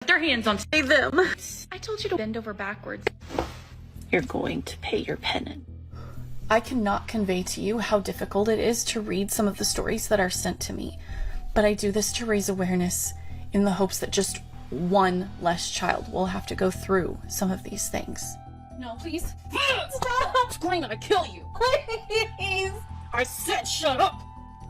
Their hands on them. I told you to bend over backwards. You're going to pay your penance. I cannot convey to you how difficult it is to read some of the stories that are sent to me, but I do this to raise awareness in the hopes that just one less child will have to go through some of these things. No, please. Stop! I'm gonna kill you. Please! I said shut up!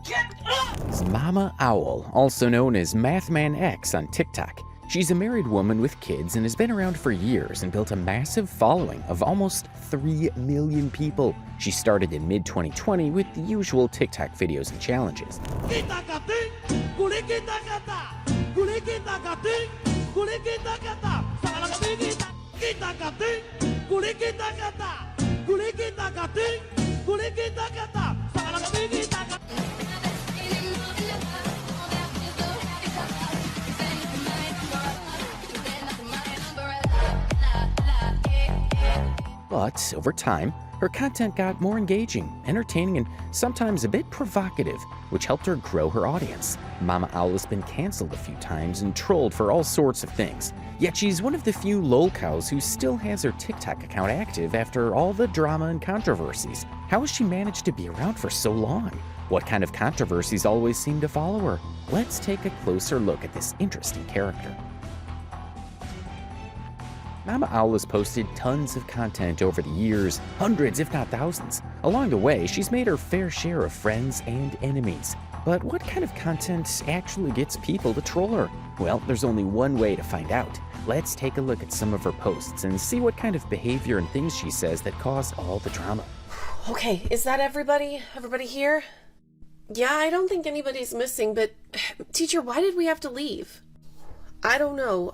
Get up! Mama Owl, also known as Mathman X on TikTok. She's a married woman with kids and has been around for years and built a massive following of almost 3 million people. She started in mid-2020 with the usual TikTok videos and challenges. But over time, her content got more engaging, entertaining, and sometimes a bit provocative, which helped her grow her audience. Mama Owl has been canceled a few times and trolled for all sorts of things. Yet she's one of the few Lolcows who still has her TikTok account active after all the drama and controversies. How has she managed to be around for so long? What kind of controversies always seem to follow her? Let's take a closer look at this interesting character. Mama Owl has posted tons of content over the years, hundreds if not thousands. Along the way, she's made her fair share of friends and enemies. But what kind of content actually gets people to troll her? Well, there's only one way to find out. Let's take a look at some of her posts and see what kind of behavior and things she says that cause all the drama. Okay, is that everybody? Everybody here? Yeah, I don't think anybody's missing, but teacher, why did we have to leave? I don't know,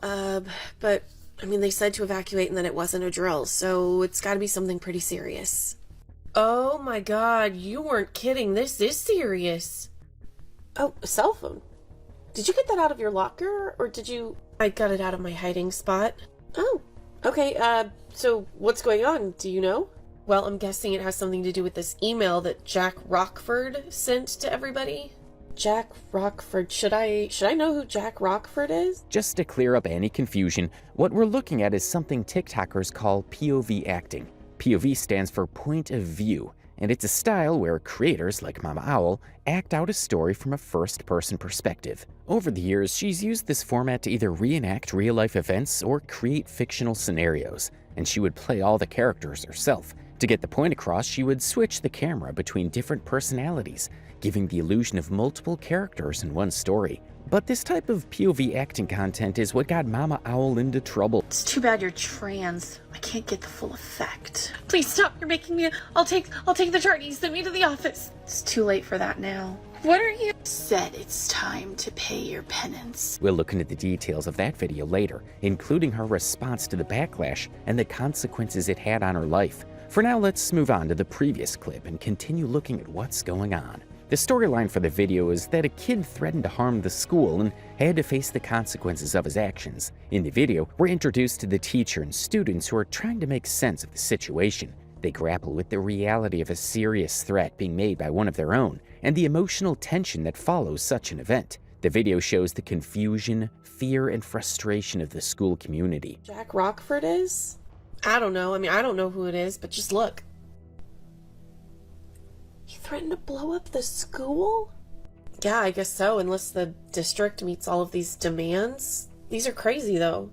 but I mean, they said to evacuate and then it wasn't a drill, so it's gotta be something pretty serious. Oh my god, you weren't kidding. This is serious. Oh, a cell phone. Did you get that out of your locker, or did you... I got it out of my hiding spot. Oh, okay, so what's going on? Do you know? Well, I'm guessing it has something to do with this email that Jack Rockford sent to everybody. Jack Rockford. Should I know who Jack Rockford is? Just to clear up any confusion, what we're looking at is something TikTokers call POV acting. POV stands for point of view, and it's a style where creators like Mama Owl act out a story from a first-person perspective. Over the years, she's used this format to either reenact real-life events or create fictional scenarios, and she would play all the characters herself. To get the point across, she would switch the camera between different personalities, giving the illusion of multiple characters in one story. But this type of POV acting content is what got Mama Owl into trouble. It's too bad you're trans. I can't get the full effect. Please stop. You're making me... I'll take the chart. You send me to the office. It's too late for that now. What are you... Said it's time to pay your penance. We'll look into the details of that video later, including her response to the backlash and the consequences it had on her life. For now, let's move on to the previous clip and continue looking at what's going on. The storyline for the video is that a kid threatened to harm the school and had to face the consequences of his actions. In the video, we're introduced to the teacher and students who are trying to make sense of the situation. They grapple with the reality of a serious threat being made by one of their own, and the emotional tension that follows such an event. The video shows the confusion, fear, and frustration of the school community. Jack Rockford is? I don't know. I mean, I don't know who it is, but just look. He threatened to blow up the school? Yeah, I guess so, unless the district meets all of these demands. These are crazy, though.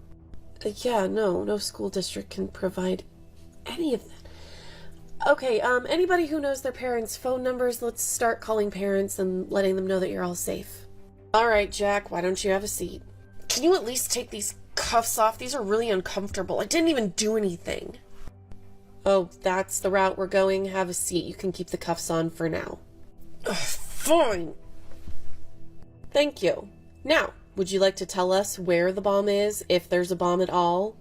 Yeah, no school district can provide any of that. Okay, anybody who knows their parents' phone numbers, let's start calling parents and letting them know that you're all safe. All right, Jack, why don't you have a seat? Can you at least take these cuffs off? These are really uncomfortable. I didn't even do anything. Oh, that's the route we're going. Have a seat. You can keep the cuffs on for now. Ugh, fine. Thank you. Now, would you like to tell us where the bomb is, if there's a bomb at all?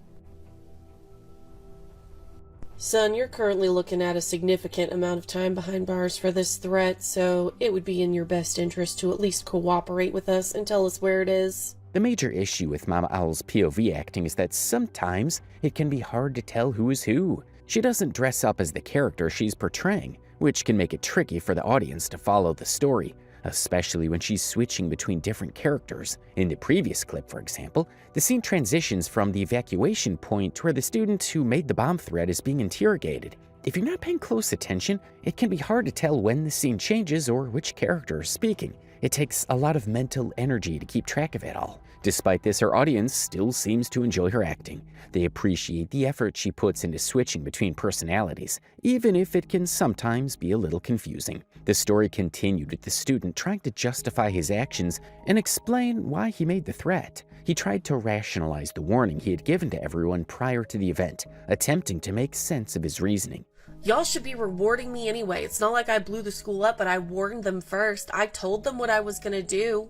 Son, you're currently looking at a significant amount of time behind bars for this threat, so it would be in your best interest to at least cooperate with us and tell us where it is. The major issue with Mama Owl's POV acting is that sometimes it can be hard to tell who is who. She doesn't dress up as the character she's portraying, which can make it tricky for the audience to follow the story. especially when she's switching between different characters. In the previous clip, for example, the scene transitions from the evacuation point where the student who made the bomb threat is being interrogated. If you're not paying close attention, it can be hard to tell when the scene changes or which character is speaking. It takes a lot of mental energy to keep track of it all. Despite this, her audience still seems to enjoy her acting. They appreciate the effort she puts into switching between personalities, even if it can sometimes be a little confusing. The story continued with the student trying to justify his actions and explain why he made the threat. He tried to rationalize the warning he had given to everyone prior to the event, attempting to make sense of his reasoning. Y'all should be rewarding me anyway. It's not like I blew the school up, but I warned them first. I told them what I was gonna do.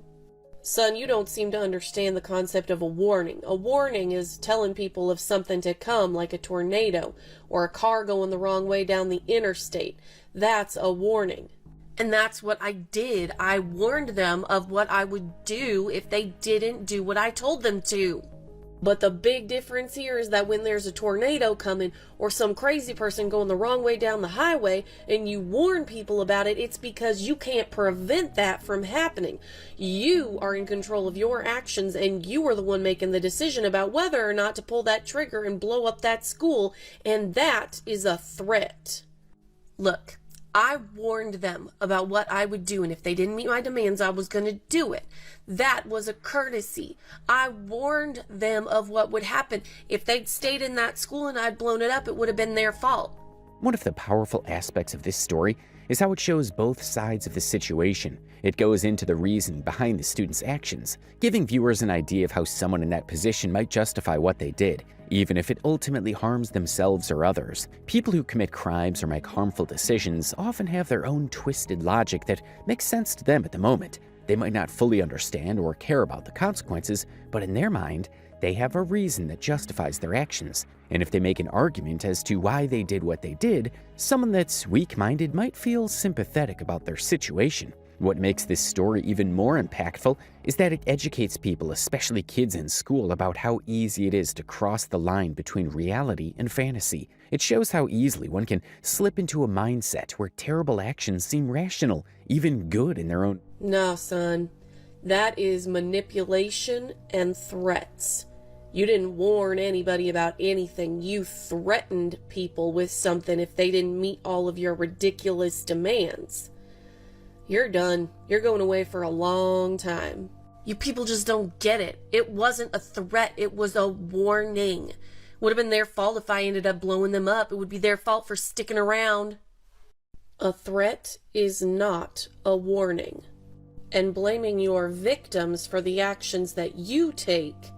Son, you don't seem to understand the concept of a warning. A warning is telling people of something to come, like a tornado or a car going the wrong way down the interstate. That's a warning. And that's what I did. I warned them of what I would do if they didn't do what I told them to. But the big difference here is that when there's a tornado coming or some crazy person going the wrong way down the highway and you warn people about it, it's because you can't prevent that from happening. You are in control of your actions and you are the one making the decision about whether or not to pull that trigger and blow up that school, and that is a threat. Look, I warned them about what I would do, and if they didn't meet my demands, I was going to do it. That was a courtesy. I warned them of what would happen. If they'd stayed in that school and I'd blown it up, it would have been their fault. One of the powerful aspects of this story is how it shows both sides of the situation. It goes into the reason behind the student's actions, giving viewers an idea of how someone in that position might justify what they did, even if it ultimately harms themselves or others. People who commit crimes or make harmful decisions often have their own twisted logic that makes sense to them at the moment. They might not fully understand or care about the consequences, but in their mind, they have a reason that justifies their actions. And if they make an argument as to why they did what they did, someone that's weak-minded might feel sympathetic about their situation. What makes this story even more impactful is that it educates people, especially kids in school, about how easy it is to cross the line between reality and fantasy. It shows how easily one can slip into a mindset where terrible actions seem rational, even good in their own. No, son. That is manipulation and threats. You didn't warn anybody about anything. You threatened people with something if they didn't meet all of your ridiculous demands. You're done. You're going away for a long time. You people just don't get it. It wasn't a threat. It was a warning. Would have been their fault if I ended up blowing them up. It would be their fault for sticking around. A threat is not a warning. And blaming your victims for the actions that you take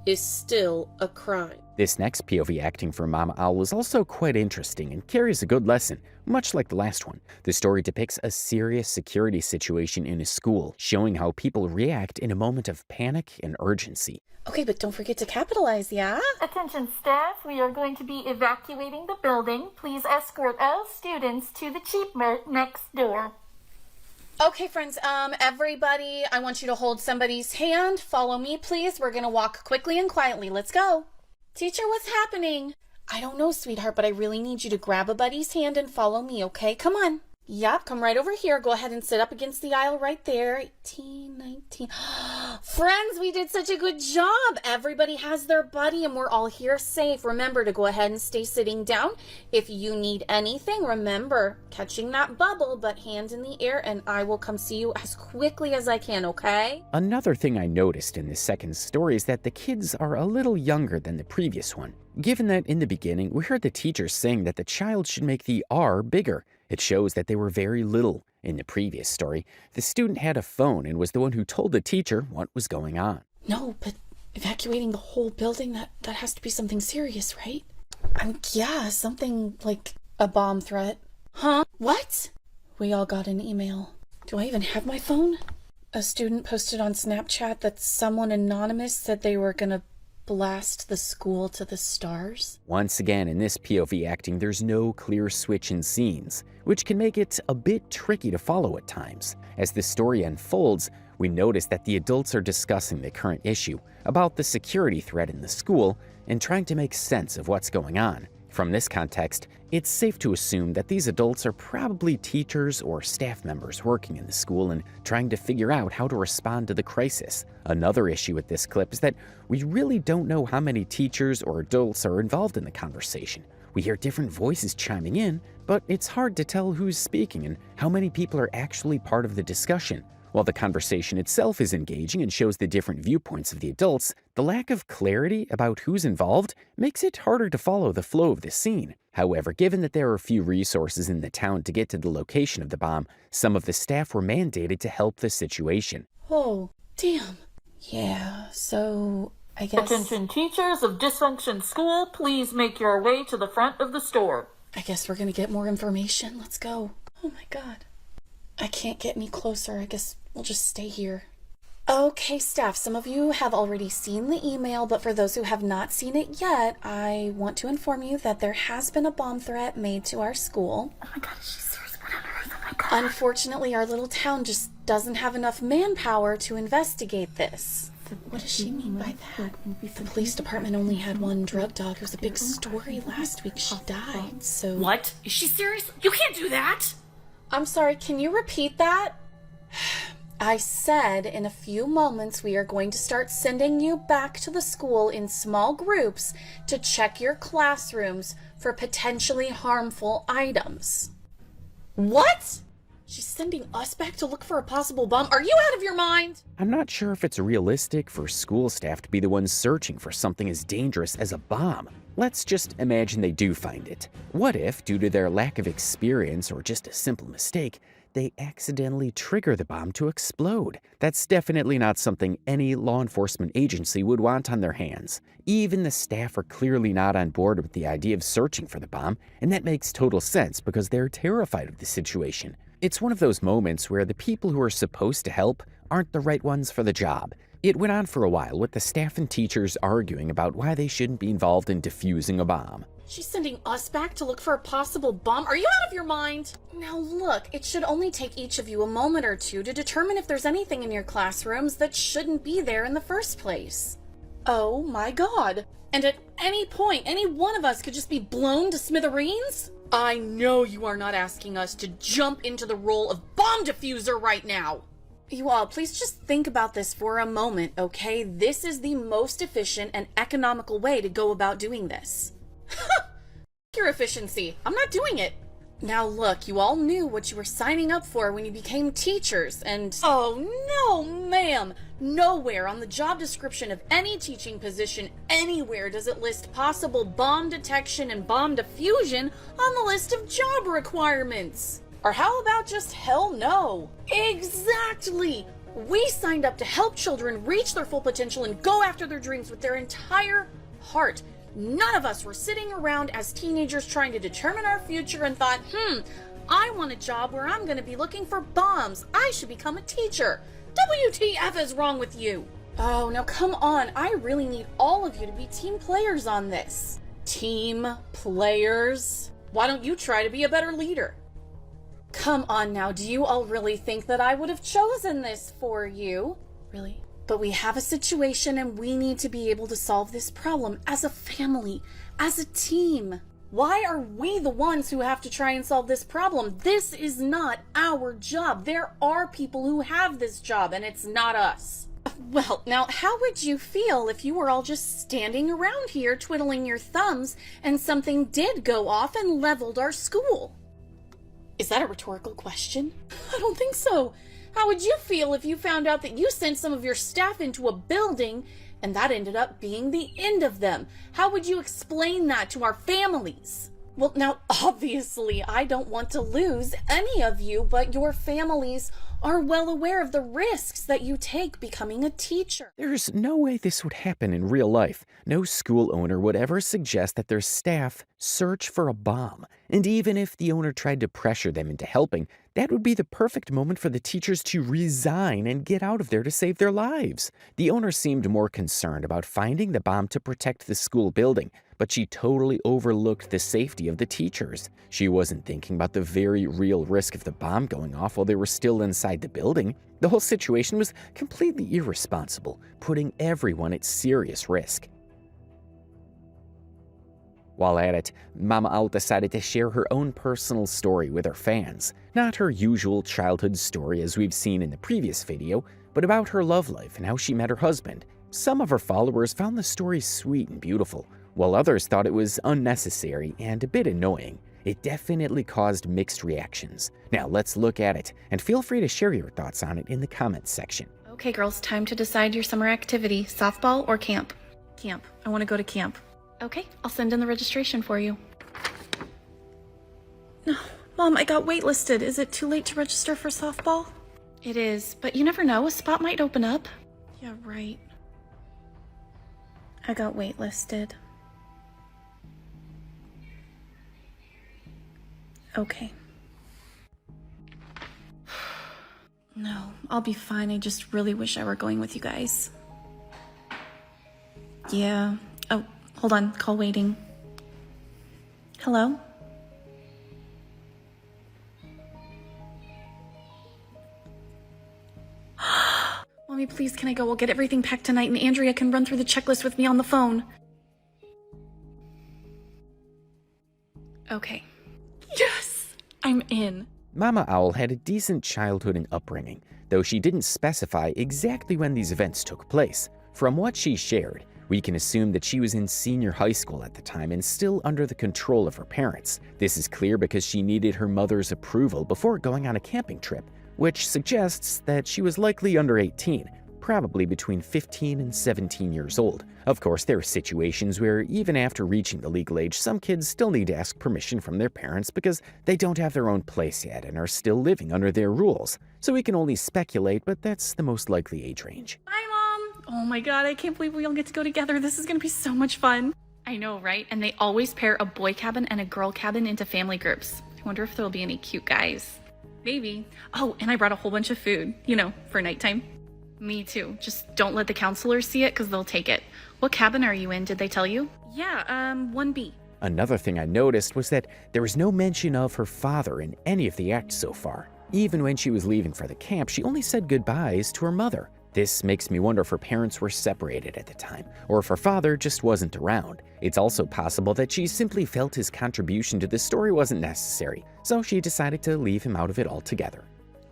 is still a crime. This next POV acting for Mama Owl is also quite interesting and carries a good lesson, much like the last one. The story depicts a serious security situation in a school, showing how people react in a moment of panic and urgency. Okay, but don't forget to capitalize, yeah? Attention staff, we are going to be evacuating the building. Please escort all students to the cheap mart next door. Okay, friends, everybody, I want you to hold somebody's hand. Follow me, please. We're gonna walk quickly and quietly. Let's go. Teacher, what's happening? I don't know, sweetheart, but I really need you to grab a buddy's hand and follow me, okay? Come on. Yep, come right over here. Go ahead and sit up against the aisle right there. 18, 19. Friends, we did such a good job. Everybody has their buddy and we're all here safe. Remember to go ahead and stay sitting down. If you need anything, remember, catching that bubble, but hand in the air, and I will come see you as quickly as I can, okay? Another thing I noticed in this second story is that the kids are a little younger than the previous one. Given that in the beginning, we heard the teacher saying that the child should make the R bigger. It shows that they were very little. In the previous story, the student had a phone and was the one who told the teacher what was going on. No, but evacuating the whole building, that has to be something serious, right? Yeah, something like a bomb threat. Huh? What? We all got an email. Do I even have my phone? A student posted on Snapchat that someone anonymous said they were gonna blast the school to the stars. Once again, in this POV acting, there's no clear switch in scenes, which can make it a bit tricky to follow at times. As the story unfolds, we notice that the adults are discussing the current issue about the security threat in the school and trying to make sense of what's going on. From this context, it's safe to assume that these adults are probably teachers or staff members working in the school and trying to figure out how to respond to the crisis. Another issue with this clip is that we really don't know how many teachers or adults are involved in the conversation. We hear different voices chiming in, but it's hard to tell who's speaking and how many people are actually part of the discussion. While the conversation itself is engaging and shows the different viewpoints of the adults, the lack of clarity about who's involved makes it harder to follow the flow of the scene. However, given that there are few resources in the town to get to the location of the bomb, some of the staff were mandated to help the situation. Oh, damn. Yeah, so I guess... Attention teachers of Dysfunction School, please make your way to the front of the store. I guess we're gonna get more information. Let's go. Oh my god. I can't get any closer. I guess we'll just stay here. Okay, staff, some of you have already seen the email, but for those who have not seen it yet, I want to inform you that there has been a bomb threat made to our school. Oh my god, is she serious? What on earth? Oh my god. Unfortunately, our little town just doesn't have enough manpower to investigate this. What does she mean by that? The police department only had one drug dog. It was a big story last week. She died, so... What? Is she serious? You can't do that! I'm sorry, can you repeat that? I said in a few moments we are going to start sending you back to the school in small groups to check your classrooms for potentially harmful items. What? She's sending us back to look for a possible bomb? Are you out of your mind? I'm not sure if it's realistic for school staff to be the ones searching for something as dangerous as a bomb. Let's just imagine they do find it. What if, due to their lack of experience or just a simple mistake, they accidentally trigger the bomb to explode? That's definitely not something any law enforcement agency would want on their hands. Even the staff are clearly not on board with the idea of searching for the bomb, and that makes total sense because they're terrified of the situation. It's one of those moments where the people who are supposed to help aren't the right ones for the job. It went on for a while with the staff and teachers arguing about why they shouldn't be involved in defusing a bomb. She's sending us back to look for a possible bomb? Are you out of your mind? Now look, it should only take each of you a moment or two to determine if there's anything in your classrooms that shouldn't be there in the first place. Oh my god. And at any point, any one of us could just be blown to smithereens? I know you are not asking us to jump into the role of bomb diffuser right now. You all, please just think about this for a moment, okay? This is the most efficient and economical way to go about doing this. Your efficiency. I'm not doing it. Now look, you all knew what you were signing up for when you became teachers, and... Oh, no, ma'am! Nowhere on the job description of any teaching position anywhere does it list possible bomb detection and bomb diffusion on the list of job requirements. Or how about just hell no? Exactly! We signed up to help children reach their full potential and go after their dreams with their entire heart. None of us were sitting around as teenagers trying to determine our future and thought, I want a job where I'm going to be looking for bombs. I should become a teacher. WTF is wrong with you? Oh, now come on. I really need all of you to be team players on this. Team players? Why don't you try to be a better leader? Come on now, do you all really think that I would have chosen this for you? Really? But we have a situation and we need to be able to solve this problem as a family, as a team. Why are we the ones who have to try and solve this problem? This is not our job. There are people who have this job and it's not us. Well, now how would you feel if you were all just standing around here twiddling your thumbs and something did go off and leveled our school? Is that a rhetorical question? I don't think so. How would you feel if you found out that you sent some of your staff into a building and that ended up being the end of them? How would you explain that to our families? Well, now, obviously, I don't want to lose any of you, but your families are well aware of the risks that you take becoming a teacher. There's no way this would happen in real life. No school owner would ever suggest that their staff search for a bomb. And even if the owner tried to pressure them into helping, that would be the perfect moment for the teachers to resign and get out of there to save their lives. The owner seemed more concerned about finding the bomb to protect the school building, but she totally overlooked the safety of the teachers. She wasn't thinking about the very real risk of the bomb going off while they were still inside the building. The whole situation was completely irresponsible, putting everyone at serious risk. While at it, Mama Owl decided to share her own personal story with her fans. Not her usual childhood story as we've seen in the previous video, but about her love life and how she met her husband. Some of her followers found the story sweet and beautiful, while others thought it was unnecessary and a bit annoying. It definitely caused mixed reactions. Now let's look at it, and feel free to share your thoughts on it in the comments section. Okay, girls, time to decide your summer activity, softball or camp? Camp. I want to go to camp. Okay, I'll send in the registration for you. No, Mom, I got waitlisted. Is it too late to register for softball? It is, but you never know, a spot might open up. Yeah, right. I got waitlisted. Okay. No, I'll be fine. I just really wish I were going with you guys. Yeah. Oh, hold on. Call waiting. Hello? Mommy, please, can I go? We'll get everything packed tonight and Andrea can run through the checklist with me on the phone. Okay. Yes! I'm in. Mama Owl had a decent childhood and upbringing, though she didn't specify exactly when these events took place. From what she shared, we can assume that she was in senior high school at the time and still under the control of her parents. This is clear because she needed her mother's approval before going on a camping trip, which suggests that she was likely under 18, probably between 15 and 17 years old. Of course, there are situations where even after reaching the legal age, some kids still need to ask permission from their parents because they don't have their own place yet and are still living under their rules. So we can only speculate, but that's the most likely age range. Bye, Mom! Oh my god, I can't believe we all get to go together. This is gonna be so much fun. I know, right? And they always pair a boy cabin and a girl cabin into family groups. I wonder if there'll be any cute guys. Maybe. Oh, and I brought a whole bunch of food, you know, for nighttime. Me too. Just don't let the counselors see it because they'll take it. What cabin are you in? Did they tell you? Yeah, 1B. Another thing I noticed was that there was no mention of her father in any of the acts so far. Even when she was leaving for the camp, she only said goodbyes to her mother. This makes me wonder if her parents were separated at the time, or if her father just wasn't around. It's also possible that she simply felt his contribution to the story wasn't necessary, so she decided to leave him out of it altogether.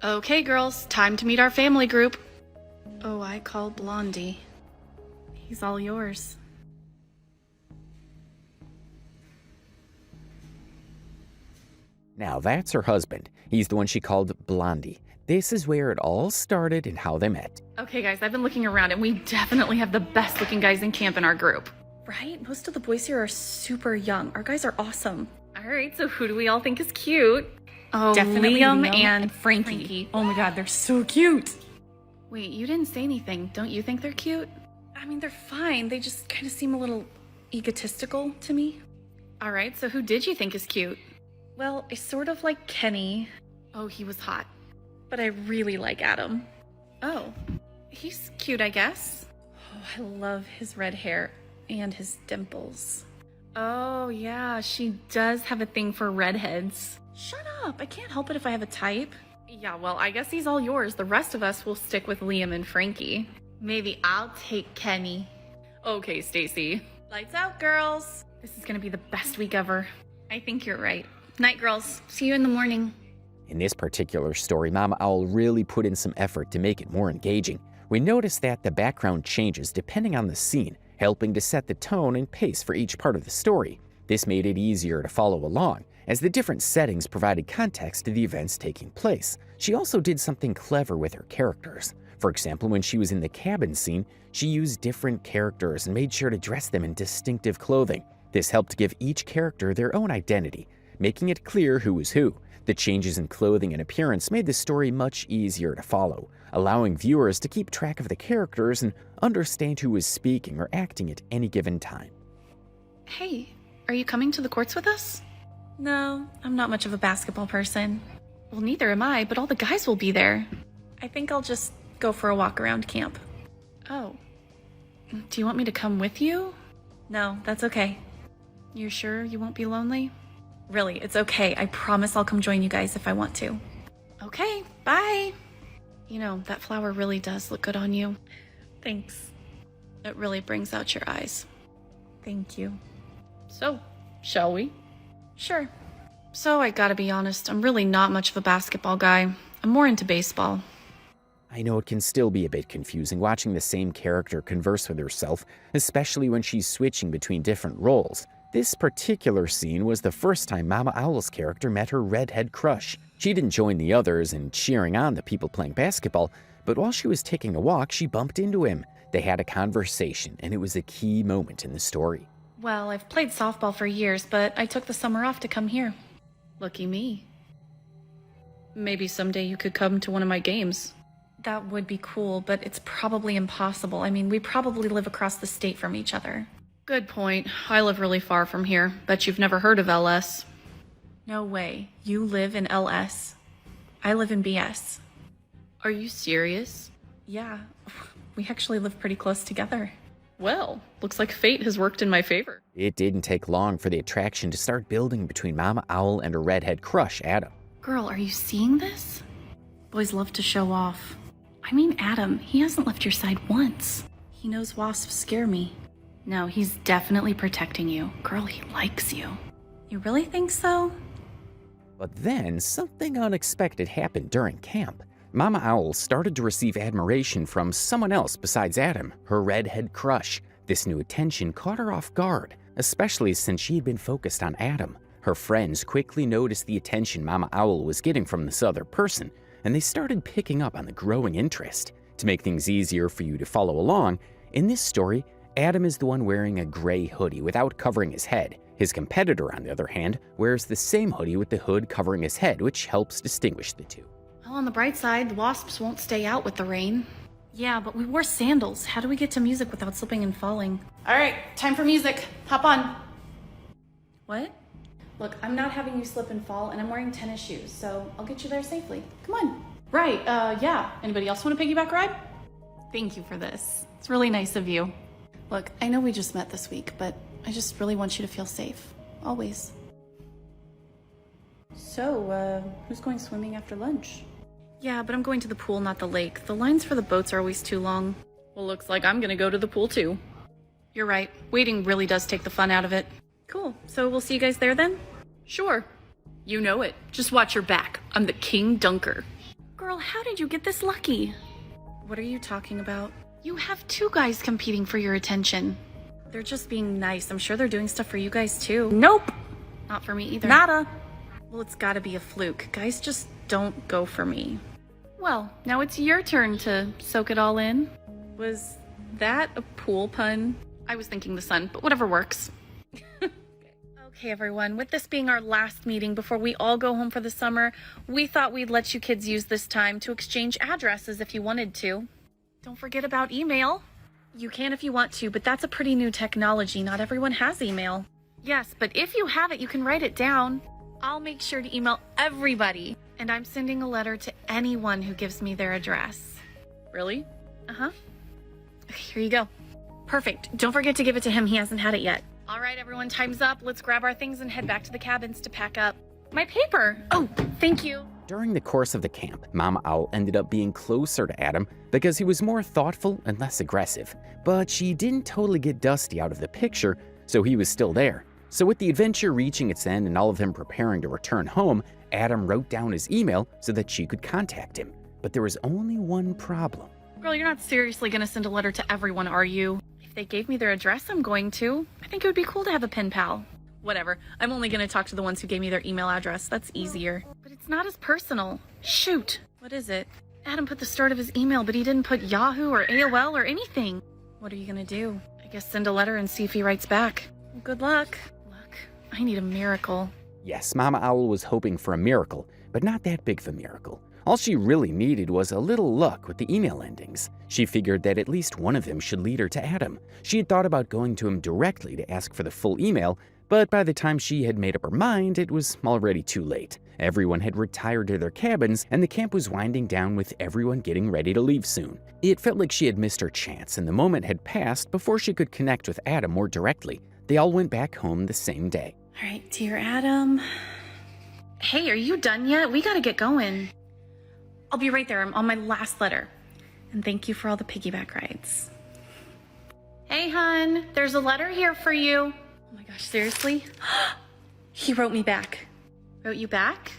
Okay, girls, time to meet our family group. Oh, I call Blondie. He's all yours. Now that's her husband. He's the one she called Blondie. This is where it all started and how they met. Okay, guys, I've been looking around and we definitely have the best looking guys in camp in our group. Right? Most of the boys here are super young. Our guys are awesome. All right, so who do we all think is cute? Oh, Definitely Liam Liam and Frankie. Oh my god, they're so cute. Wait, you didn't say anything. Don't you think they're cute? I mean, they're fine. They just kind of seem a little egotistical to me. All right, so who did you think is cute? Well, I sort of like Kenny, Oh, he was hot. but I really like Adam. Oh, he's cute, I guess. Oh, I love his red hair and his dimples. Oh, yeah, she does have a thing for redheads. Shut up. I can't help it if I have a type. Yeah, well, I guess he's all yours. The rest of us will stick with Liam and Frankie. Maybe I'll take Kenny. Okay, Stacy. Lights out, girls. This is gonna be the best week ever. I think you're right. Night, girls. See you in the morning. In this particular story, Mama Owl really put in some effort to make it more engaging. We noticed that the background changes depending on the scene, helping to set the tone and pace for each part of the story. This made it easier to follow along, as the different settings provided context to the events taking place. She also did something clever with her characters. For example, when she was in the cabin scene, she used different characters and made sure to dress them in distinctive clothing. This helped give each character their own identity, making it clear who was who. The changes in clothing and appearance made the story much easier to follow, allowing viewers to keep track of the characters and understand who was speaking or acting at any given time. Hey, are you coming to the courts with us? No, I'm not much of a basketball person. Well, neither am I, but all the guys will be there. I think I'll just go for a walk around camp. Oh. Do you want me to come with you? No, that's okay. You sure you won't be lonely? Really, it's okay. I promise I'll come join you guys if I want to. Okay, bye. You know, that flower really does look good on you. Thanks. It really brings out your eyes. Thank you. So, Shall we? Sure. So I gotta be honest, I'm really not much of a basketball guy. I'm more into baseball. I know it can still be a bit confusing watching the same character converse with herself, especially when she's switching between different roles. This particular scene was the first time Mama Owl's character met her redhead crush. She didn't join the others in cheering on the people playing basketball, but while she was taking a walk, she bumped into him. They had a conversation, and it was a key moment in the story. Well, I've played softball for years, but I took the summer off to come here. Lucky me. Maybe someday you could come to one of my games. That would be cool, but it's probably impossible. I mean, we probably live across the state from each other. Good point. I live really far from here. Bet you've never heard of LS. No way. You live in LS. I live in BS. Are you serious? Yeah, we actually live pretty close together. Well, looks like fate has worked in my favor. It didn't take long for the attraction to start building between Mama Owl and her redhead crush, Adam. Girl, are you seeing this? Boys love to show off. I mean, Adam, he hasn't left your side once. He knows wasps scare me. No, he's definitely protecting you. Girl, he likes you. You really think so? But then, something unexpected happened during camp. Mama Owl started to receive admiration from someone else besides Adam, her redhead crush. This new attention caught her off guard, especially since she had been focused on Adam. Her friends quickly noticed the attention Mama Owl was getting from this other person, and they started picking up on the growing interest. To make things easier for you to follow along, in this story, Adam is the one wearing a gray hoodie without covering his head. His competitor, on the other hand, wears the same hoodie with the hood covering his head, which helps distinguish the two. Well, on the bright side, the wasps won't stay out with the rain. Yeah, but we wore sandals. How do we get to music without slipping and falling? All right, time for music. Hop on. What? Look, I'm not having you slip and fall, and I'm wearing tennis shoes, so I'll get you there safely. Come on. Right, yeah. Anybody else want a piggyback ride? Thank you for this. It's really nice of you. Look, I know we just met this week, but I just really want you to feel safe. Always. So, who's going swimming after lunch? Yeah, but I'm going to the pool, not the lake. The lines for the boats are always too long. Well, looks like I'm gonna go to the pool too. You're right. Waiting really does take the fun out of it. Cool. So we'll see you guys there then? Sure. You know it. Just watch your back. I'm the king dunker. Girl, how did you get this lucky? What are you talking about? You have two guys competing for your attention. They're just being nice. I'm sure they're doing stuff for you guys too. Nope. Not for me either. Nada. Well, it's gotta be a fluke. Guys just don't go for me. Well, now it's your turn to soak it all in. Was that a pool pun? I was thinking the sun, but whatever works. Okay, everyone, with this being our last meeting before we all go home for the summer, we thought we'd let you kids use this time to exchange addresses if you wanted to. Don't forget about email. You can if you want to, but that's a pretty new technology. Not everyone has email. Yes, but if you have it, you can write it down. I'll make sure to email everybody, and I'm sending a letter to anyone who gives me their address. Really? Uh-huh. Okay, here you go. Perfect. Don't forget to give it to him. He hasn't had it yet. All right, everyone, time's up. Let's grab our things and head back to the cabins to pack up. My paper! Oh, thank you. During the course of the camp, Mama Owl ended up being closer to Adam because he was more thoughtful and less aggressive. But she didn't totally get Dusty out of the picture, so he was still there. So with the adventure reaching its end and all of them preparing to return home, Adam wrote down his email so that she could contact him. But there was only one problem. Girl, you're not seriously gonna send a letter to everyone, are you? If they gave me their address, I'm going to. I think it would be cool to have a pen pal. Whatever. I'm only gonna talk to the ones who gave me their email address. That's easier. But it's not as personal. Shoot. What is it? Adam put the start of his email, but he didn't put Yahoo or AOL or anything. What are you gonna do? I guess send a letter and see if he writes back. Well, good luck. Luck. I need a miracle. Yes, Mama Owl was hoping for a miracle, but not that big of a miracle. All she really needed was a little luck with the email endings. She figured that at least one of them should lead her to Adam. She had thought about going to him directly to ask for the full email, but by the time she had made up her mind, it was already too late. Everyone had retired to their cabins, and the camp was winding down with everyone getting ready to leave soon. It felt like she had missed her chance, and the moment had passed before she could connect with Adam more directly. They all went back home the same day. All right, dear Adam. Hey, are you done yet? We gotta get going. I'll be right there. I'm on my last letter. And thank you for all the piggyback rides. Hey, hun. There's a letter here for you. Oh my gosh, seriously? He wrote me back. Wrote you back?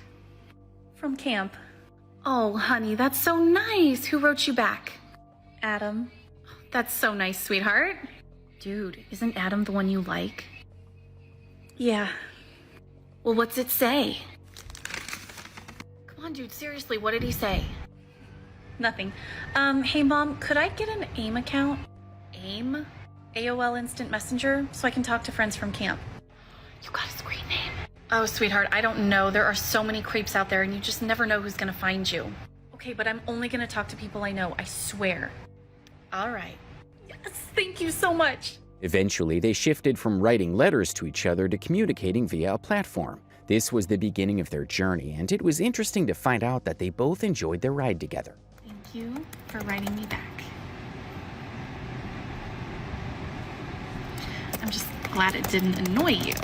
From camp. Oh, honey, that's so nice. Who wrote you back? Adam. That's so nice, sweetheart. Dude, isn't Adam the one you like? Yeah. Well, what's it say? Come on, dude, seriously, what did he say? Nothing. Hey, Mom, could I get an AIM account? AIM? AOL Instant Messenger, so I can talk to friends from camp. You got a screen name? Oh, sweetheart, I don't know. There are so many creeps out there, and you just never know who's gonna find you. Okay, but I'm only gonna talk to people I know, I swear. All right. Yes, thank you so much. Eventually, they shifted from writing letters to each other to communicating via a platform. This was the beginning of their journey, and it was interesting to find out that they both enjoyed their ride together. Thank you for writing me back. I'm just glad it didn't annoy you.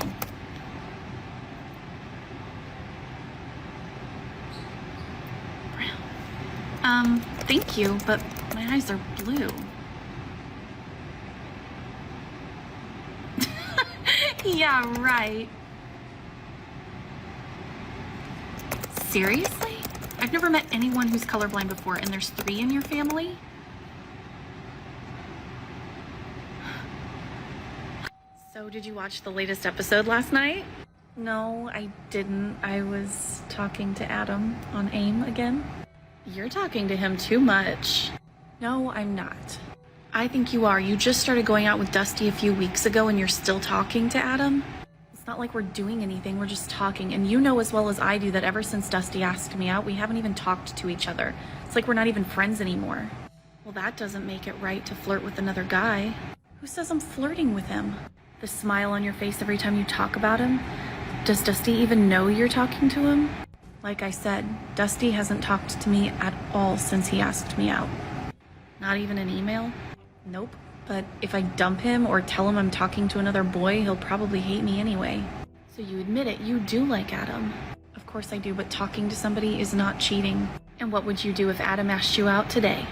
Thank you, but my eyes are blue. Yeah, right. Seriously? I've never met anyone who's colorblind before, and there's 3 in your family? So, did you watch the latest episode last night? No, I didn't. I was talking to Adam on AIM again. You're talking to him too much. No, I'm not. I think you are. You just started going out with Dusty a few weeks ago and you're still talking to Adam? It's not like we're doing anything, we're just talking. And you know as well as I do that ever since Dusty asked me out, we haven't even talked to each other. It's like we're not even friends anymore. Well, that doesn't make it right to flirt with another guy. Who says I'm flirting with him? The smile on your face every time you talk about him? Does Dusty even know you're talking to him? Like I said, Dusty hasn't talked to me at all since he asked me out. Not even an email? Nope. But if I dump him or tell him I'm talking to another boy, he'll probably hate me anyway. So you admit it, you do like Adam. Of course I do, but talking to somebody is not cheating. And what would you do if Adam asked you out today?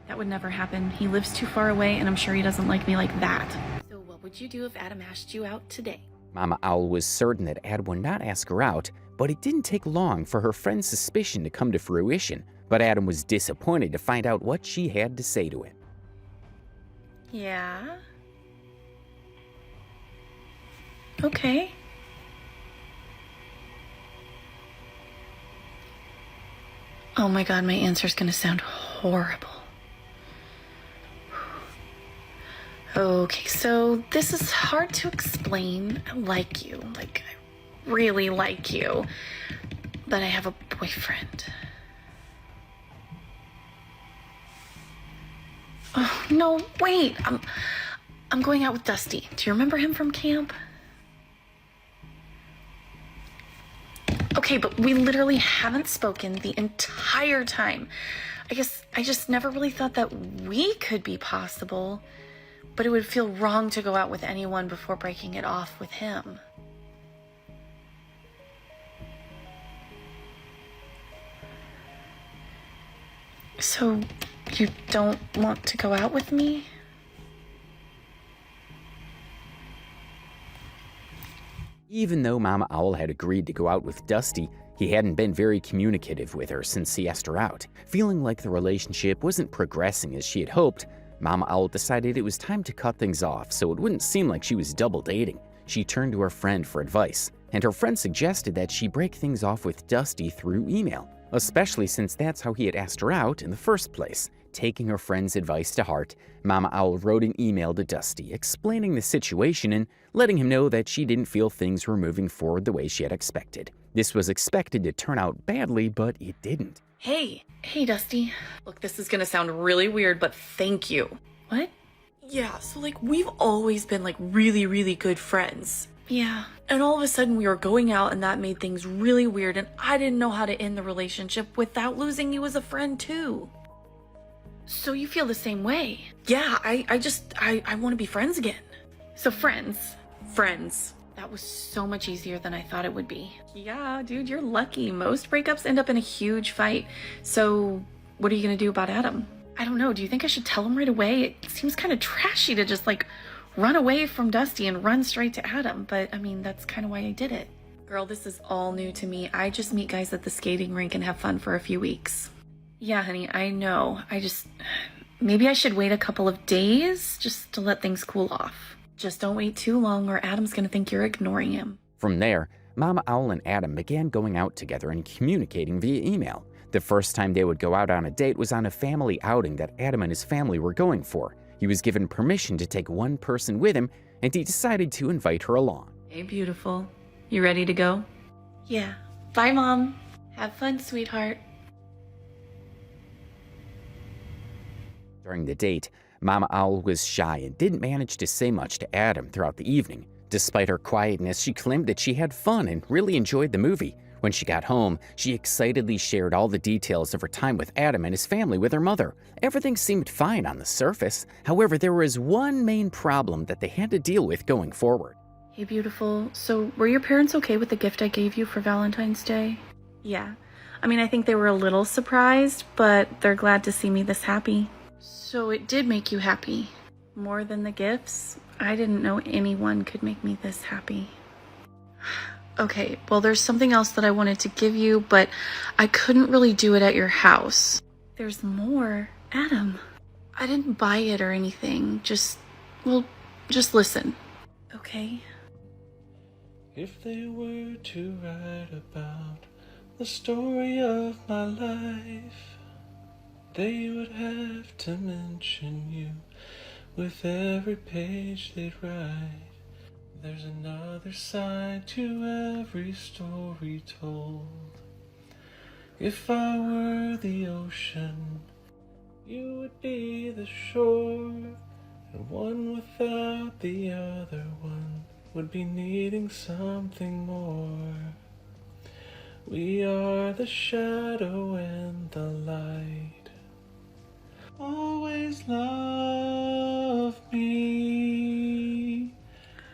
That would never happen. He lives too far away and I'm sure he doesn't like me like that. So what would you do if Adam asked you out today? Mama Owl was certain that Adam would not ask her out, but it didn't take long for her friend's suspicion to come to fruition. But Adam was disappointed to find out what she had to say to him. Yeah? Okay. Oh my god, my answer's gonna sound horrible. Okay, so this is hard to explain. I like you. Like, I really like you. But I have a boyfriend. Oh, no, wait. I'm going out with Dusty. Do you remember him from camp? Okay, but we literally haven't spoken the entire time. I guess I just never really thought that we could be possible. But it would feel wrong to go out with anyone before breaking it off with him. So, you don't want to go out with me? Even though Mama Owl had agreed to go out with Dusty, he hadn't been very communicative with her since he asked her out. Feeling like the relationship wasn't progressing as she had hoped, Mama Owl decided it was time to cut things off so it wouldn't seem like she was double dating. She turned to her friend for advice, and her friend suggested that she break things off with Dusty through email, especially since that's how he had asked her out in the first place. Taking her friend's advice to heart, Mama Owl wrote an email to Dusty explaining the situation and letting him know that she didn't feel things were moving forward the way she had expected. This was expected to turn out badly, but it didn't. Hey, Dusty. Look, this is gonna sound really weird, but thank you. What? Yeah, so like we've always been like really, really good friends. Yeah. And all of a sudden we were going out and that made things really weird and I didn't know how to end the relationship without losing you as a friend too. So you feel the same way? Yeah, I want to be friends again. So friends. Friends. That was so much easier than I thought it would be. Yeah, dude, you're lucky. Most breakups end up in a huge fight. So what are you gonna do about Adam? I don't know. Do you think I should tell him right away? It seems kind of trashy to just like run away from Dusty and run straight to Adam, but I mean, that's kind of why I did it. Girl, this is all new to me. I just meet guys at the skating rink and have fun for a few weeks. Yeah, honey, I know. Maybe I should wait a couple of days just to let things cool off. Just don't wait too long or Adam's gonna think you're ignoring him. From there, Mama Owl and Adam began going out together and communicating via email. The first time they would go out on a date was on a family outing that Adam and his family were going for. He was given permission to take one person with him, and he decided to invite her along. Hey, beautiful. You ready to go? Yeah. Bye, Mom. Have fun, sweetheart. During the date, Mama Owl was shy and didn't manage to say much to Adam throughout the evening. Despite her quietness, she claimed that she had fun and really enjoyed the movie. When she got home, she excitedly shared all the details of her time with Adam and his family with her mother. Everything seemed fine on the surface. However, there was one main problem that they had to deal with going forward. Hey, beautiful. So, were your parents okay with the gift I gave you for Valentine's Day? Yeah. I mean, I think they were a little surprised, but they're glad to see me this happy. So it did make you happy? More than the gifts? I didn't know anyone could make me this happy. Okay, well, there's something else that I wanted to give you, but I couldn't really do it at your house. There's more. Adam, I didn't buy it or anything. Just listen. Okay? If they were to write about the story of my life, they would have to mention you with every page they'd write. There's another side to every story told. If I were the ocean, you would be the shore, and one without the other one would be needing something more. We are the shadow and the light. Always love me,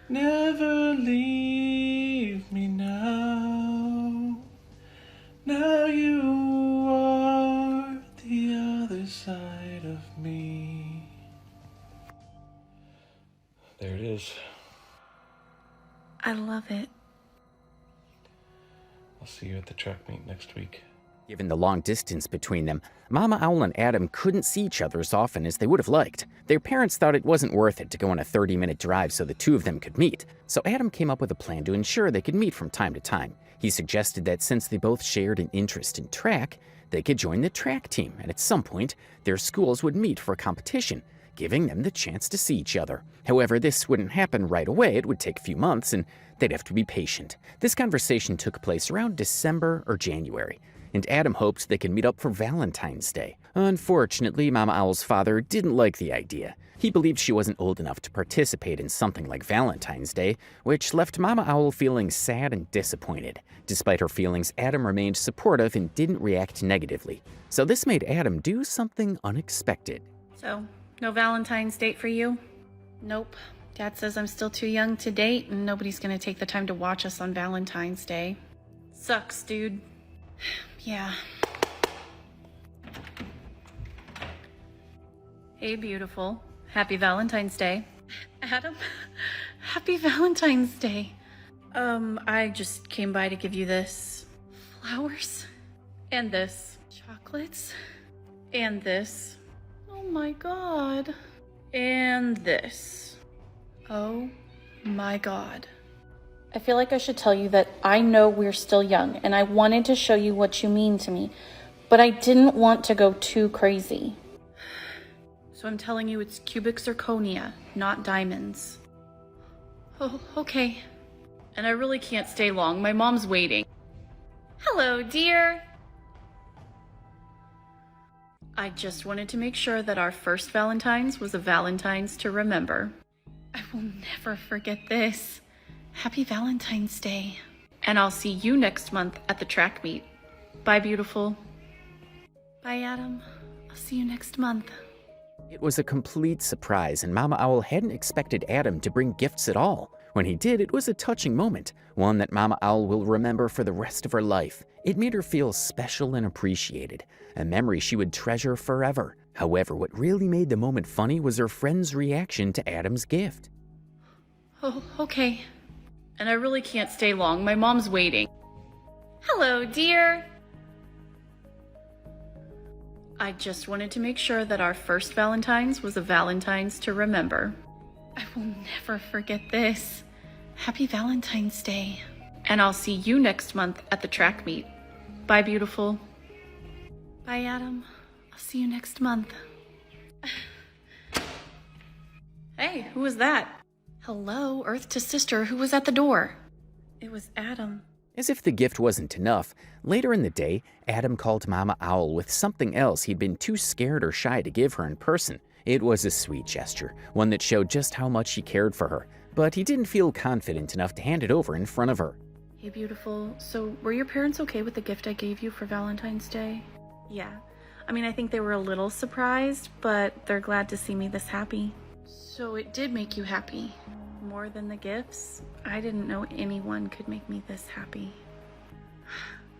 never leave me now. Now you are the other side of me. There it is. I love it. I'll see you at the track meet next week. Given the long distance between them, Mama Owl and Adam couldn't see each other as often as they would have liked. Their parents thought it wasn't worth it to go on a 30-minute drive so the two of them could meet, so Adam came up with a plan to ensure they could meet from time to time. He suggested that since they both shared an interest in track, they could join the track team, and at some point, their schools would meet for a competition, giving them the chance to see each other. However, this wouldn't happen right away. It would take a few months, and they'd have to be patient. This conversation took place around December or January, and Adam hoped they could meet up for Valentine's Day. Unfortunately, Mama Owl's father didn't like the idea. He believed she wasn't old enough to participate in something like Valentine's Day, which left Mama Owl feeling sad and disappointed. Despite her feelings, Adam remained supportive and didn't react negatively. So this made Adam do something unexpected. So, no Valentine's date for you? Nope. Dad says I'm still too young to date, and nobody's gonna take the time to watch us on Valentine's Day. Sucks, dude. Yeah. Hey, beautiful. Happy Valentine's Day. Adam, happy Valentine's Day. I just came by to give you this. Flowers. And this. Chocolates. And this. Oh my god. And this. Oh my god. I feel like I should tell you that I know we're still young, and I wanted to show you what you mean to me, but I didn't want to go too crazy. So I'm telling you it's cubic zirconia, not diamonds. Oh, okay. And I really can't stay long. My mom's waiting. Hello, dear. I just wanted to make sure that our first Valentine's was a Valentine's to remember. I will never forget this. Happy Valentine's Day. And I'll see you next month at the track meet. Bye, beautiful. Bye, Adam. I'll see you next month. It was a complete surprise, and Mama Owl hadn't expected Adam to bring gifts at all. When he did, it was a touching moment, one that Mama Owl will remember for the rest of her life. It made her feel special and appreciated, a memory she would treasure forever. However, what really made the moment funny was her friend's reaction to Adam's gift. Oh, okay. And I really can't stay long. My mom's waiting. Hello, dear. I just wanted to make sure that our first Valentine's was a Valentine's to remember. I will never forget this. Happy Valentine's Day. And I'll see you next month at the track meet. Bye, beautiful. Bye, Adam. I'll see you next month. Hey, who was that? Hello, Earth to Sister. Who was at the door? It was Adam. As if the gift wasn't enough, later in the day, Adam called Mama Owl with something else he'd been too scared or shy to give her in person. It was a sweet gesture, one that showed just how much he cared for her, but he didn't feel confident enough to hand it over in front of her. Hey, beautiful. So, were your parents okay with the gift I gave you for Valentine's Day? Yeah. I mean, I think they were a little surprised, but they're glad to see me this happy. So it did make you happy? More than the gifts, I didn't know anyone could make me this happy.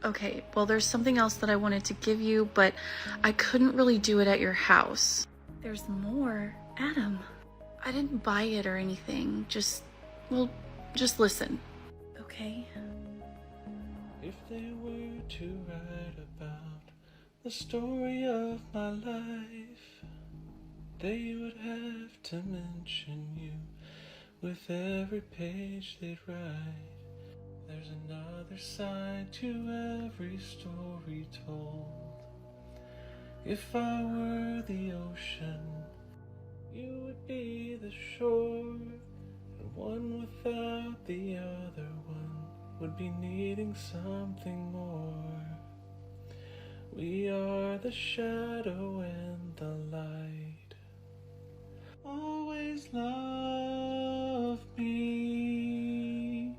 Okay, well, there's something else that I wanted to give you, but I couldn't really do it at your house. There's more. Adam. I didn't buy it or anything. Just listen. Okay. If they were to write about the story of my life, they would have to mention you with every page they'd write. There's another side to every story told. If I were the ocean, you would be the shore, and one without the other one would be needing something more. We are the shadow and the light. Always love me,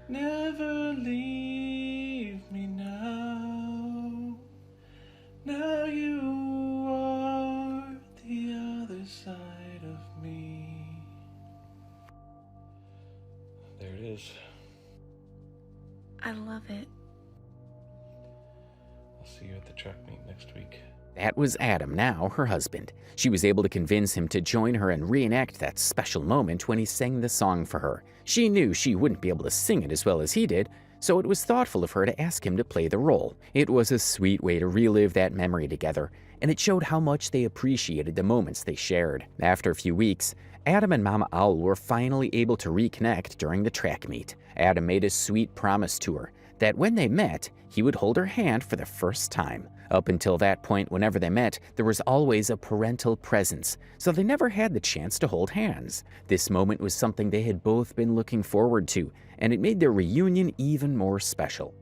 never leave me now. Now you are the other side of me. There it is. I love it. I'll see you at the track meet next week. That was Adam, now her husband. She was able to convince him to join her and reenact that special moment when he sang the song for her. She knew she wouldn't be able to sing it as well as he did, so it was thoughtful of her to ask him to play the role. It was a sweet way to relive that memory together, and it showed how much they appreciated the moments they shared. After a few weeks, Adam and Mama Owl were finally able to reconnect during the track meet. Adam made a sweet promise to her that when they met, he would hold her hand for the first time. Up until that point, whenever they met, there was always a parental presence, so they never had the chance to hold hands. This moment was something they had both been looking forward to, and it made their reunion even more special.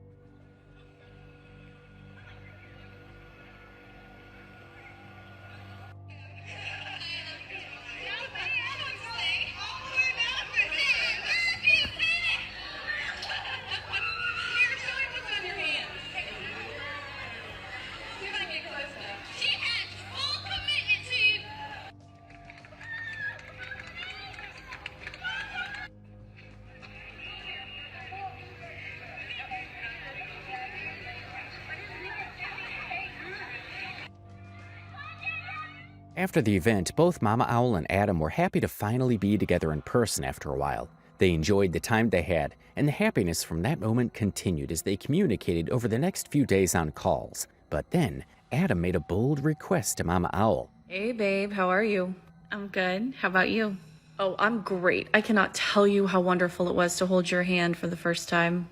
After the event, both Mama Owl and Adam were happy to finally be together in person after a while. They enjoyed the time they had, and the happiness from that moment continued as they communicated over the next few days on calls. But then, Adam made a bold request to Mama Owl. Hey, babe, how are you? I'm good. How about you? Oh, I'm great. I cannot tell you how wonderful it was to hold your hand for the first time.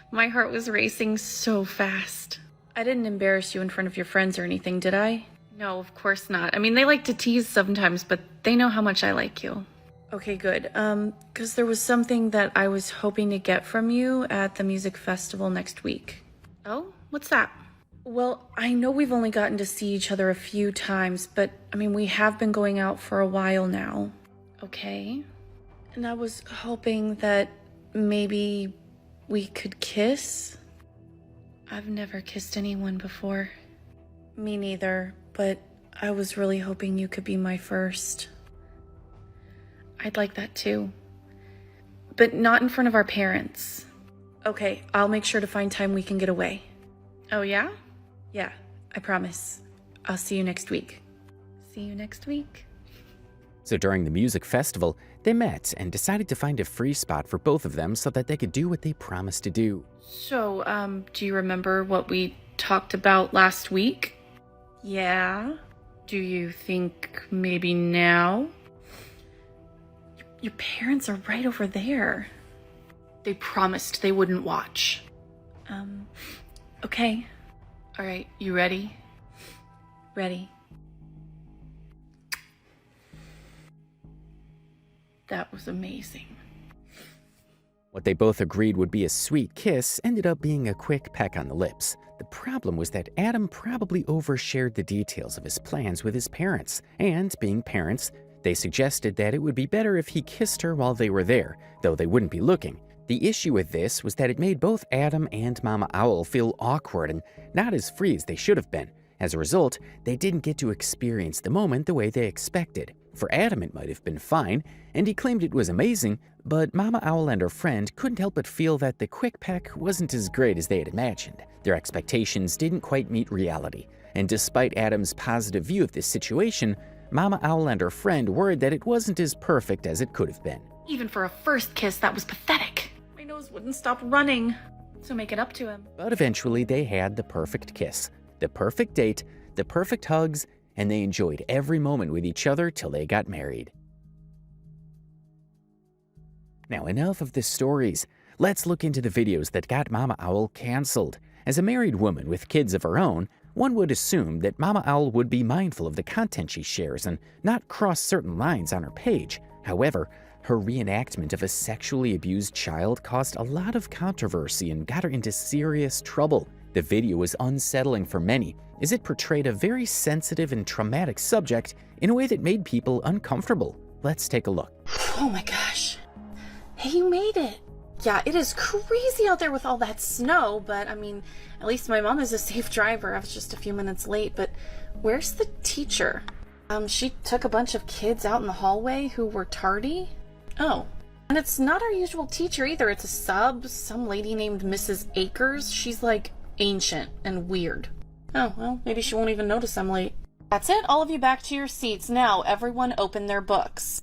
My heart was racing so fast. I didn't embarrass you in front of your friends or anything, did I? No, of course not. I mean, they like to tease sometimes, but they know how much I like you. Okay, good. 'Cause there was something that I was hoping to get from you at the music festival next week. Oh, what's that? Well, I know we've only gotten to see each other a few times, but I mean, we have been going out for a while now. Okay. And I was hoping that maybe we could kiss. I've never kissed anyone before. Me neither, but I was really hoping you could be my first. I'd like that too. But not in front of our parents. Okay, I'll make sure to find time we can get away. Oh yeah? Yeah, I promise. I'll see you next week. See you next week. So during the music festival, They met and decided to find a free spot for both of them so that they could do what they promised to do. So, do you remember what we talked about last week? Yeah? Do you think maybe now? Your parents are right over there. They promised they wouldn't watch. Okay. All right, you ready? Ready. That was amazing. What they both agreed would be a sweet kiss ended up being a quick peck on the lips. The problem was that Adam probably overshared the details of his plans with his parents, and being parents, they suggested that it would be better if he kissed her while they were there, though they wouldn't be looking. The issue with this was that it made both Adam and Mama Owl feel awkward and not as free as they should have been. As a result, they didn't get to experience the moment the way they expected. For Adam, it might have been fine, and he claimed it was amazing, but Mama Owl and her friend couldn't help but feel that the quick peck wasn't as great as they had imagined. Their expectations didn't quite meet reality, and despite Adam's positive view of this situation, Mama Owl and her friend worried that it wasn't as perfect as it could have been. Even for a first kiss, that was pathetic. My nose wouldn't stop running. So make it up to him. But eventually they had the perfect kiss, the perfect date, the perfect hugs, and they enjoyed every moment with each other till they got married. Now enough of the stories. Let's look into the videos that got Mama Owl canceled. As a married woman with kids of her own, one would assume that Mama Owl would be mindful of the content she shares and not cross certain lines on her page. However, her reenactment of a sexually abused child caused a lot of controversy and got her into serious trouble. The video was unsettling for many, as it portrayed a very sensitive and traumatic subject in a way that made people uncomfortable. Let's take a look. Oh my gosh. Hey, you made it. Yeah, it is crazy out there with all that snow, but I mean, at least my mom is a safe driver. I was just a few minutes late, but where's the teacher? She took a bunch of kids out in the hallway who were tardy. Oh, and it's not our usual teacher either. It's a sub, some lady named Mrs. Akers. She's like ancient and weird. Oh, well, maybe she won't even notice I'm late. That's it, all of you back to your seats. Now, everyone open their books.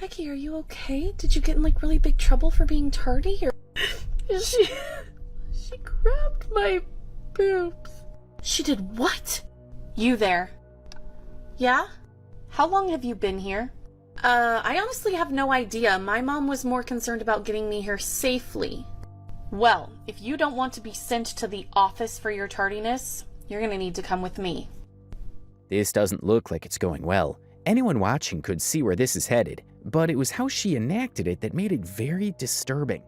Becky, are you okay? Did you get in like really big trouble for being tardy? Or she grabbed my boobs. She did what? You there. Yeah? How long have you been here? I honestly have no idea. My mom was more concerned about getting me here safely. Well, if you don't want to be sent to the office for your tardiness, you're gonna need to come with me. This doesn't look like it's going well. Anyone watching could see where this is headed, but it was how she enacted it that made it very disturbing.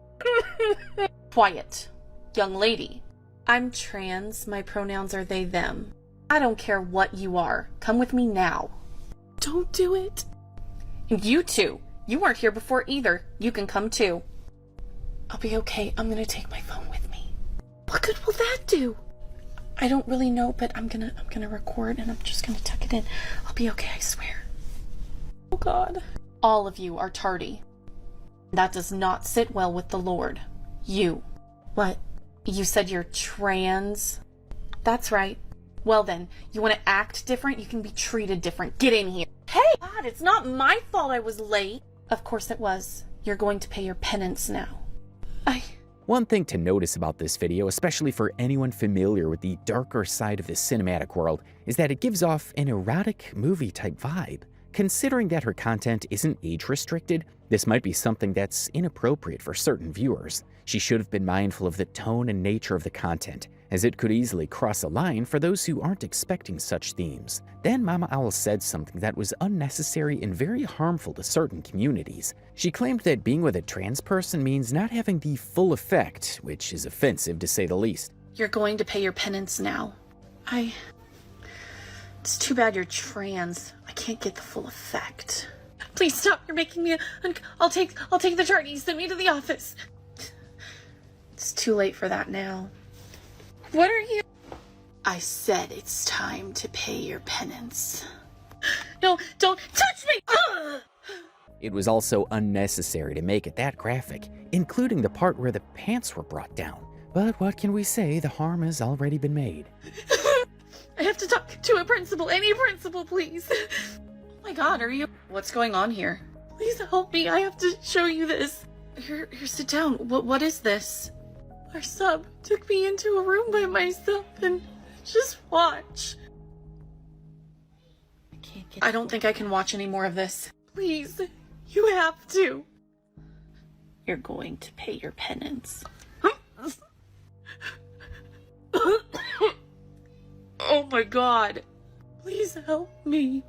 Quiet. Young lady. I'm trans. My pronouns are they, them. I don't care what you are. Come with me now. Don't do it. And you too. You weren't here before either. You can come too. I'll be okay. I'm gonna take my phone with me. What good will that do? I don't really know, but I'm gonna record and I'm just gonna tuck it in. I'll be okay, I swear. Oh God. All of you are tardy. That does not sit well with the Lord. You. What? You said you're trans? That's right. Well then, you want to act different? You can be treated different. Get in here. Hey! God, it's not my fault I was late. Of course it was. You're going to pay your penance now. One thing to notice about this video, especially for anyone familiar with the darker side of the cinematic world, is that it gives off an erotic movie-type vibe. Considering that her content isn't age-restricted, this might be something that's inappropriate for certain viewers. She should have been mindful of the tone and nature of the content, as it could easily cross a line for those who aren't expecting such themes. Then Mama Owl said something that was unnecessary and very harmful to certain communities. She claimed that being with a trans person means not having the full effect, which is offensive to say the least. You're going to pay your penance now. It's too bad you're trans. I can't get the full effect. Please stop. You're making me I'll take the chart. You send me to the office. It's too late for that now. What are you? I said it's time to pay your penance. No, don't touch me! Ugh! It was also unnecessary to make it that graphic, including the part where the pants were brought down. But what can we say? The harm has already been made. I have to talk to a principal. Any principal, please. my God, are you? What's going on here? Please help me. I have to show you this. Here, sit down. What is this? Our sub took me into a room by myself and just watch. I don't think I can watch any more of this. Please, you have to. You're going to pay your penance. Oh my God. Please help me.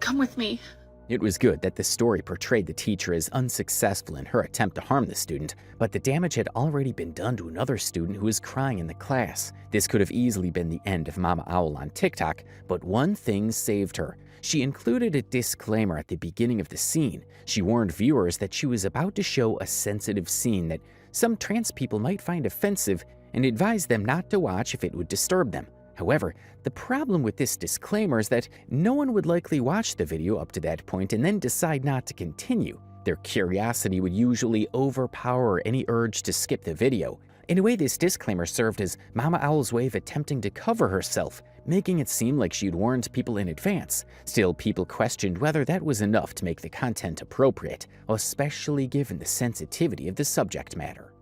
Come with me. It was good that the story portrayed the teacher as unsuccessful in her attempt to harm the student, but the damage had already been done to another student who was crying in the class. This could have easily been the end of Mama Owl on TikTok, but one thing saved her. She included a disclaimer at the beginning of the scene. She warned viewers that she was about to show a sensitive scene that some trans people might find offensive and advised them not to watch if it would disturb them. However, the problem with this disclaimer is that no one would likely watch the video up to that point and then decide not to continue. Their curiosity would usually overpower any urge to skip the video. In a way, this disclaimer served as Mama Owl's way of attempting to cover herself, making it seem like she'd warned people in advance. Still, people questioned whether that was enough to make the content appropriate, especially given the sensitivity of the subject matter.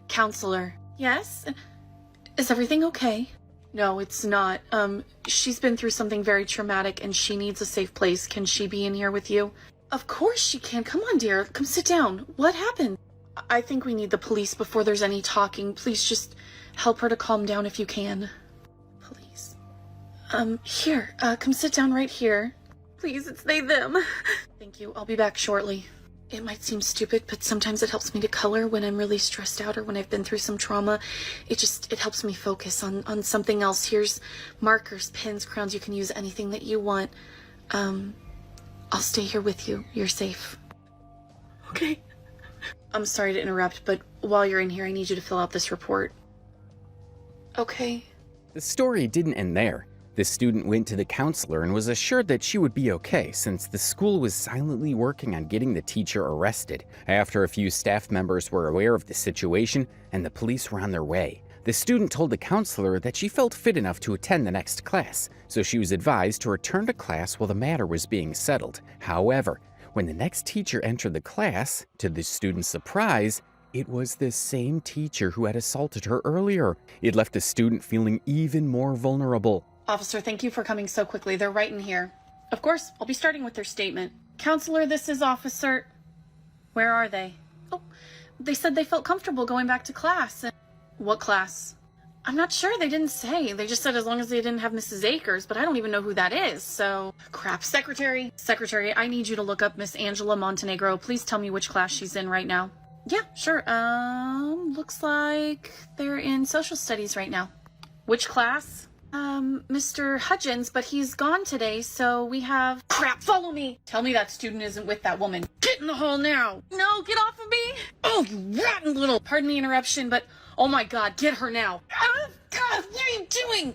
Counselor. Yes? Is everything okay? No, it's not. She's been through something very traumatic and she needs a safe place. Can she be in here with you? Of course she can. Come on, dear. Come sit down. What happened? I think we need the police before there's any talking. Please just help her to calm down if you can. Please. Here, come sit down right here. Please, it's they, them. Thank you. I'll be back shortly. It might seem stupid, but sometimes it helps me to color when I'm really stressed out or when I've been through some trauma. It helps me focus on something else. Here's markers, pens, crayons. You can use anything that you want. I'll stay here with you. You're safe. Okay. I'm sorry to interrupt, but while you're in here, I need you to fill out this report. Okay. The story didn't end there. The student went to the counselor and was assured that she would be okay since the school was silently working on getting the teacher arrested. After a few staff members were aware of the situation and the police were on their way, the student told the counselor that she felt fit enough to attend the next class, so she was advised to return to class while the matter was being settled. However, when the next teacher entered the class, to the student's surprise, it was the same teacher who had assaulted her earlier. It left the student feeling even more vulnerable. Officer, thank you for coming so quickly. They're right in here. Of course, I'll be starting with their statement. Counselor, this is Officer... Where are they? Oh, they said they felt comfortable going back to class. What class? I'm not sure. They didn't say. They just said as long as they didn't have Mrs. Akers, but I don't even know who that is, so... Crap. Secretary, I need you to look up Miss Angela Montenegro. Please tell me which class she's in right now. Yeah, sure. Looks like they're in social studies right now. Which class? Mr. Hudgens, but he's gone today, so we have... Crap, follow me! Tell me that student isn't with that woman. Get in the hole now! No, get off of me! Oh, you rotten little... Pardon the interruption, but... Oh my God, get her now! God, what are you doing?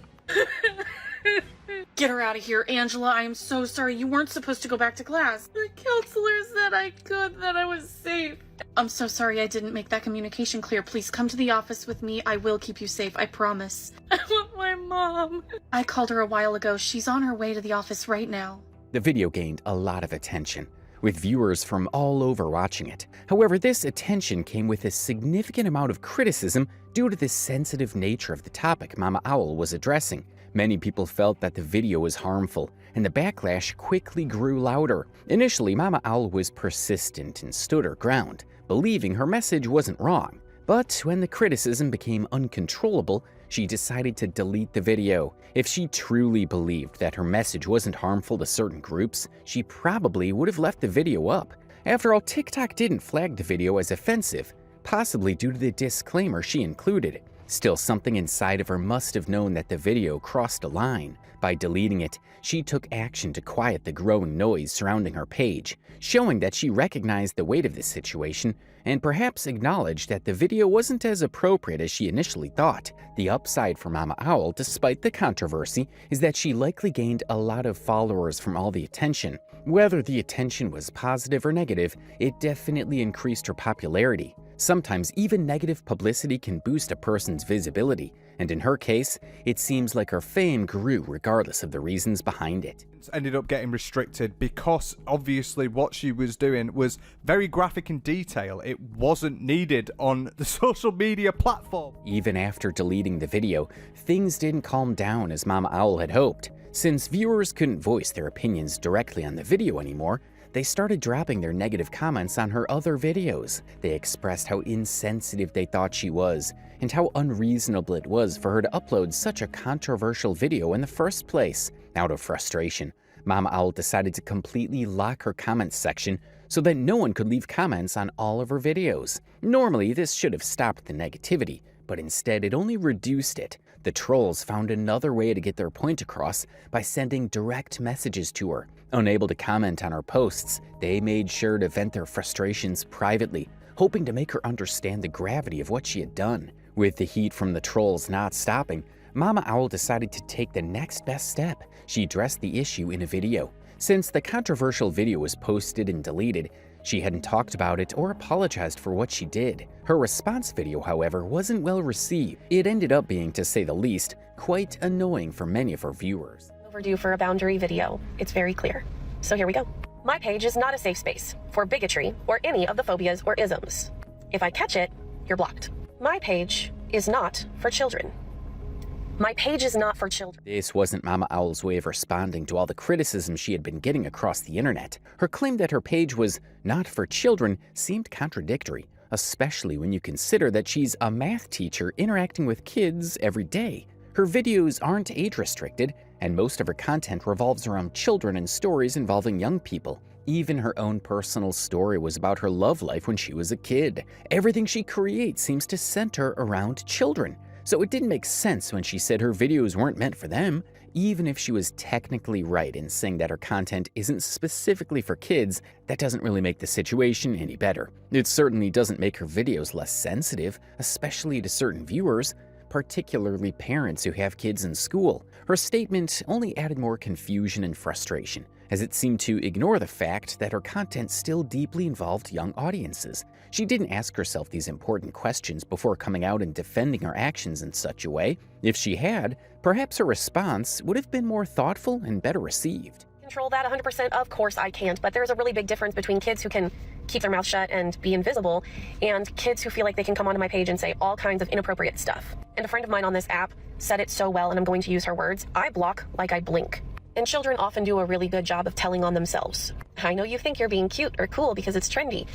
Get her out of here, Angela. I am so sorry. You weren't supposed to go back to class. The counselor said I could, that I was safe. I'm so sorry I didn't make that communication clear. Please come to the office with me. I will keep you safe. I promise. I want my mom. I called her a while ago. She's on her way to the office right now. The video gained a lot of attention, with viewers from all over watching it. However, this attention came with a significant amount of criticism due to the sensitive nature of the topic Mama Owl was addressing. Many people felt that the video was harmful, and the backlash quickly grew louder. Initially, Mama Owl was persistent and stood her ground, believing her message wasn't wrong. But when the criticism became uncontrollable, she decided to delete the video. If she truly believed that her message wasn't harmful to certain groups, she probably would have left the video up. After all, TikTok didn't flag the video as offensive, possibly due to the disclaimer she included. Still, something inside of her must have known that the video crossed a line. By deleting it, she took action to quiet the growing noise surrounding her page, showing that she recognized the weight of the situation and perhaps acknowledged that the video wasn't as appropriate as she initially thought. The upside for Mama Owl, despite the controversy, is that she likely gained a lot of followers from all the attention. Whether the attention was positive or negative, it definitely increased her popularity. Sometimes even negative publicity can boost a person's visibility, and in her case, it seems like her fame grew regardless of the reasons behind it. Ended up getting restricted because obviously what she was doing was very graphic in detail. It wasn't needed on the social media platform. Even after deleting the video, things didn't calm down as Mama Owl had hoped. Since viewers couldn't voice their opinions directly on the video anymore, they started dropping their negative comments on her other videos. They expressed how insensitive they thought she was, and how unreasonable it was for her to upload such a controversial video in the first place. Out of frustration, Mama Owl decided to completely lock her comments section so that no one could leave comments on all of her videos. Normally, this should have stopped the negativity, but instead it only reduced it. The trolls found another way to get their point across by sending direct messages to her. Unable to comment on her posts, they made sure to vent their frustrations privately, hoping to make her understand the gravity of what she had done. With the heat from the trolls not stopping, Mama Owl decided to take the next best step. She addressed the issue in a video. Since the controversial video was posted and deleted, she hadn't talked about it or apologized for what she did. Her response video, however, wasn't well received. It ended up being, to say the least, quite annoying for many of her viewers. Overdue for a boundary video. It's very clear. So here we go. My page is not a safe space for bigotry or any of the phobias or isms. If I catch it, you're blocked. My page is not for children. My page is not for children. This wasn't Mama Owl's way of responding to all the criticism she had been getting across the internet. Her claim that her page was not for children seemed contradictory, especially when you consider that she's a math teacher interacting with kids every day. Her videos aren't age-restricted, and most of her content revolves around children and stories involving young people. Even her own personal story was about her love life when she was a kid. Everything she creates seems to center around children. So it didn't make sense when she said her videos weren't meant for them. Even if she was technically right in saying that her content isn't specifically for kids, that doesn't really make the situation any better. It certainly doesn't make her videos less sensitive, especially to certain viewers, particularly parents who have kids in school. Her statement only added more confusion and frustration, as it seemed to ignore the fact that her content still deeply involved young audiences. She didn't ask herself these important questions before coming out and defending her actions in such a way. If she had, perhaps her response would have been more thoughtful and better received. Control that 100%? Of course I can't, but there's a really big difference between kids who can keep their mouth shut and be invisible, and kids who feel like they can come onto my page and say all kinds of inappropriate stuff. And a friend of mine on this app said it so well, and I'm going to use her words, I block like I blink. And children often do a really good job of telling on themselves. I know you think you're being cute or cool because it's trendy.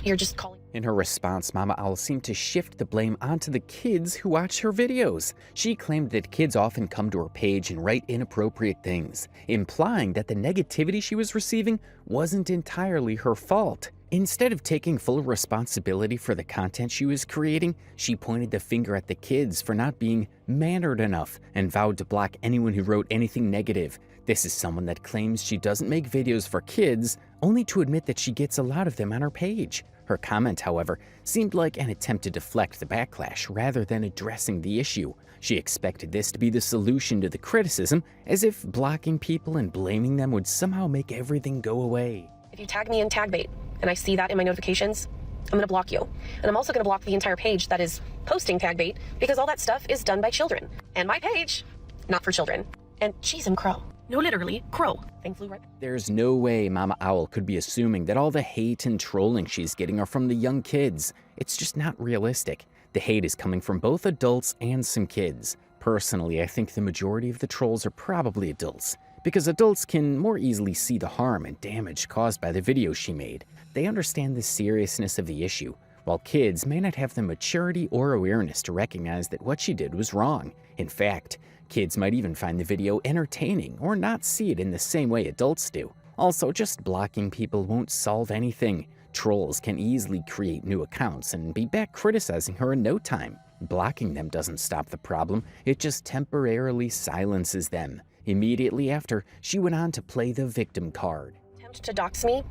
You're just calling. In her response, Mama Owl seemed to shift the blame onto the kids who watch her videos. She claimed that kids often come to her page and write inappropriate things, implying that the negativity she was receiving wasn't entirely her fault. Instead of taking full responsibility for the content she was creating, she pointed the finger at the kids for not being mannered enough and vowed to block anyone who wrote anything negative. This is someone that claims she doesn't make videos for kids, only to admit that she gets a lot of them on her page. Her comment, however, seemed like an attempt to deflect the backlash rather than addressing the issue. She expected this to be the solution to the criticism, as if blocking people and blaming them would somehow make everything go away. If you tag me in tag bait and I see that in my notifications, I'm going to block you. And I'm also going to block the entire page that is posting tag bait because all that stuff is done by children. And my page, not for children. And cheese and crow. No, literally, crow. Thing flew right. There's no way Mama Owl could be assuming that all the hate and trolling she's getting are from the young kids. It's just not realistic. The hate is coming from both adults and some kids. Personally, I think the majority of the trolls are probably adults, because adults can more easily see the harm and damage caused by the videos she made. They understand the seriousness of the issue, while kids may not have the maturity or awareness to recognize that what she did was wrong. In fact, kids might even find the video entertaining or not see it in the same way adults do. Also, just blocking people won't solve anything. Trolls can easily create new accounts and be back criticizing her in no time. Blocking them doesn't stop the problem, it just temporarily silences them. Immediately after, she went on to play the victim card. Attempt to dox me,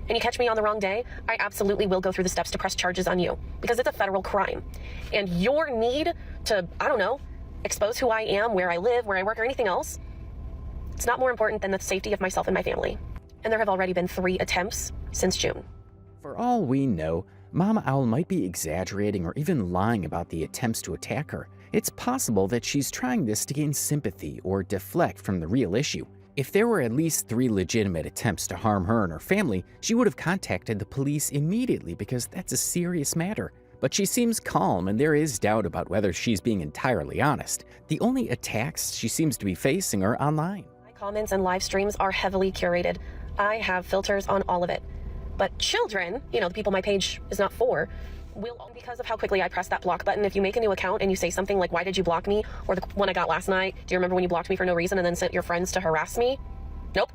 and you catch me on the wrong day, I absolutely will go through the steps to press charges on you, because it's a federal crime. And your need to, I don't know, expose who I am, where I live, where I work, or anything else, it's not more important than the safety of myself and my family. And there have already been 3 attempts since June. For all we know, Mama Owl might be exaggerating or even lying about the attempts to attack her. It's possible that she's trying this to gain sympathy or deflect from the real issue. If there were at least 3 legitimate attempts to harm her and her family, she would have contacted the police immediately because that's a serious matter. But she seems calm and there is doubt about whether she's being entirely honest. The only attacks she seems to be facing are online. My comments and live streams are heavily curated. I have filters on all of it. But children, the people my page is not for, will, because of how quickly I press that block button, if you make a new account and you say something like, why did you block me? Or the one I got last night, do you remember when you blocked me for no reason and then sent your friends to harass me? Nope.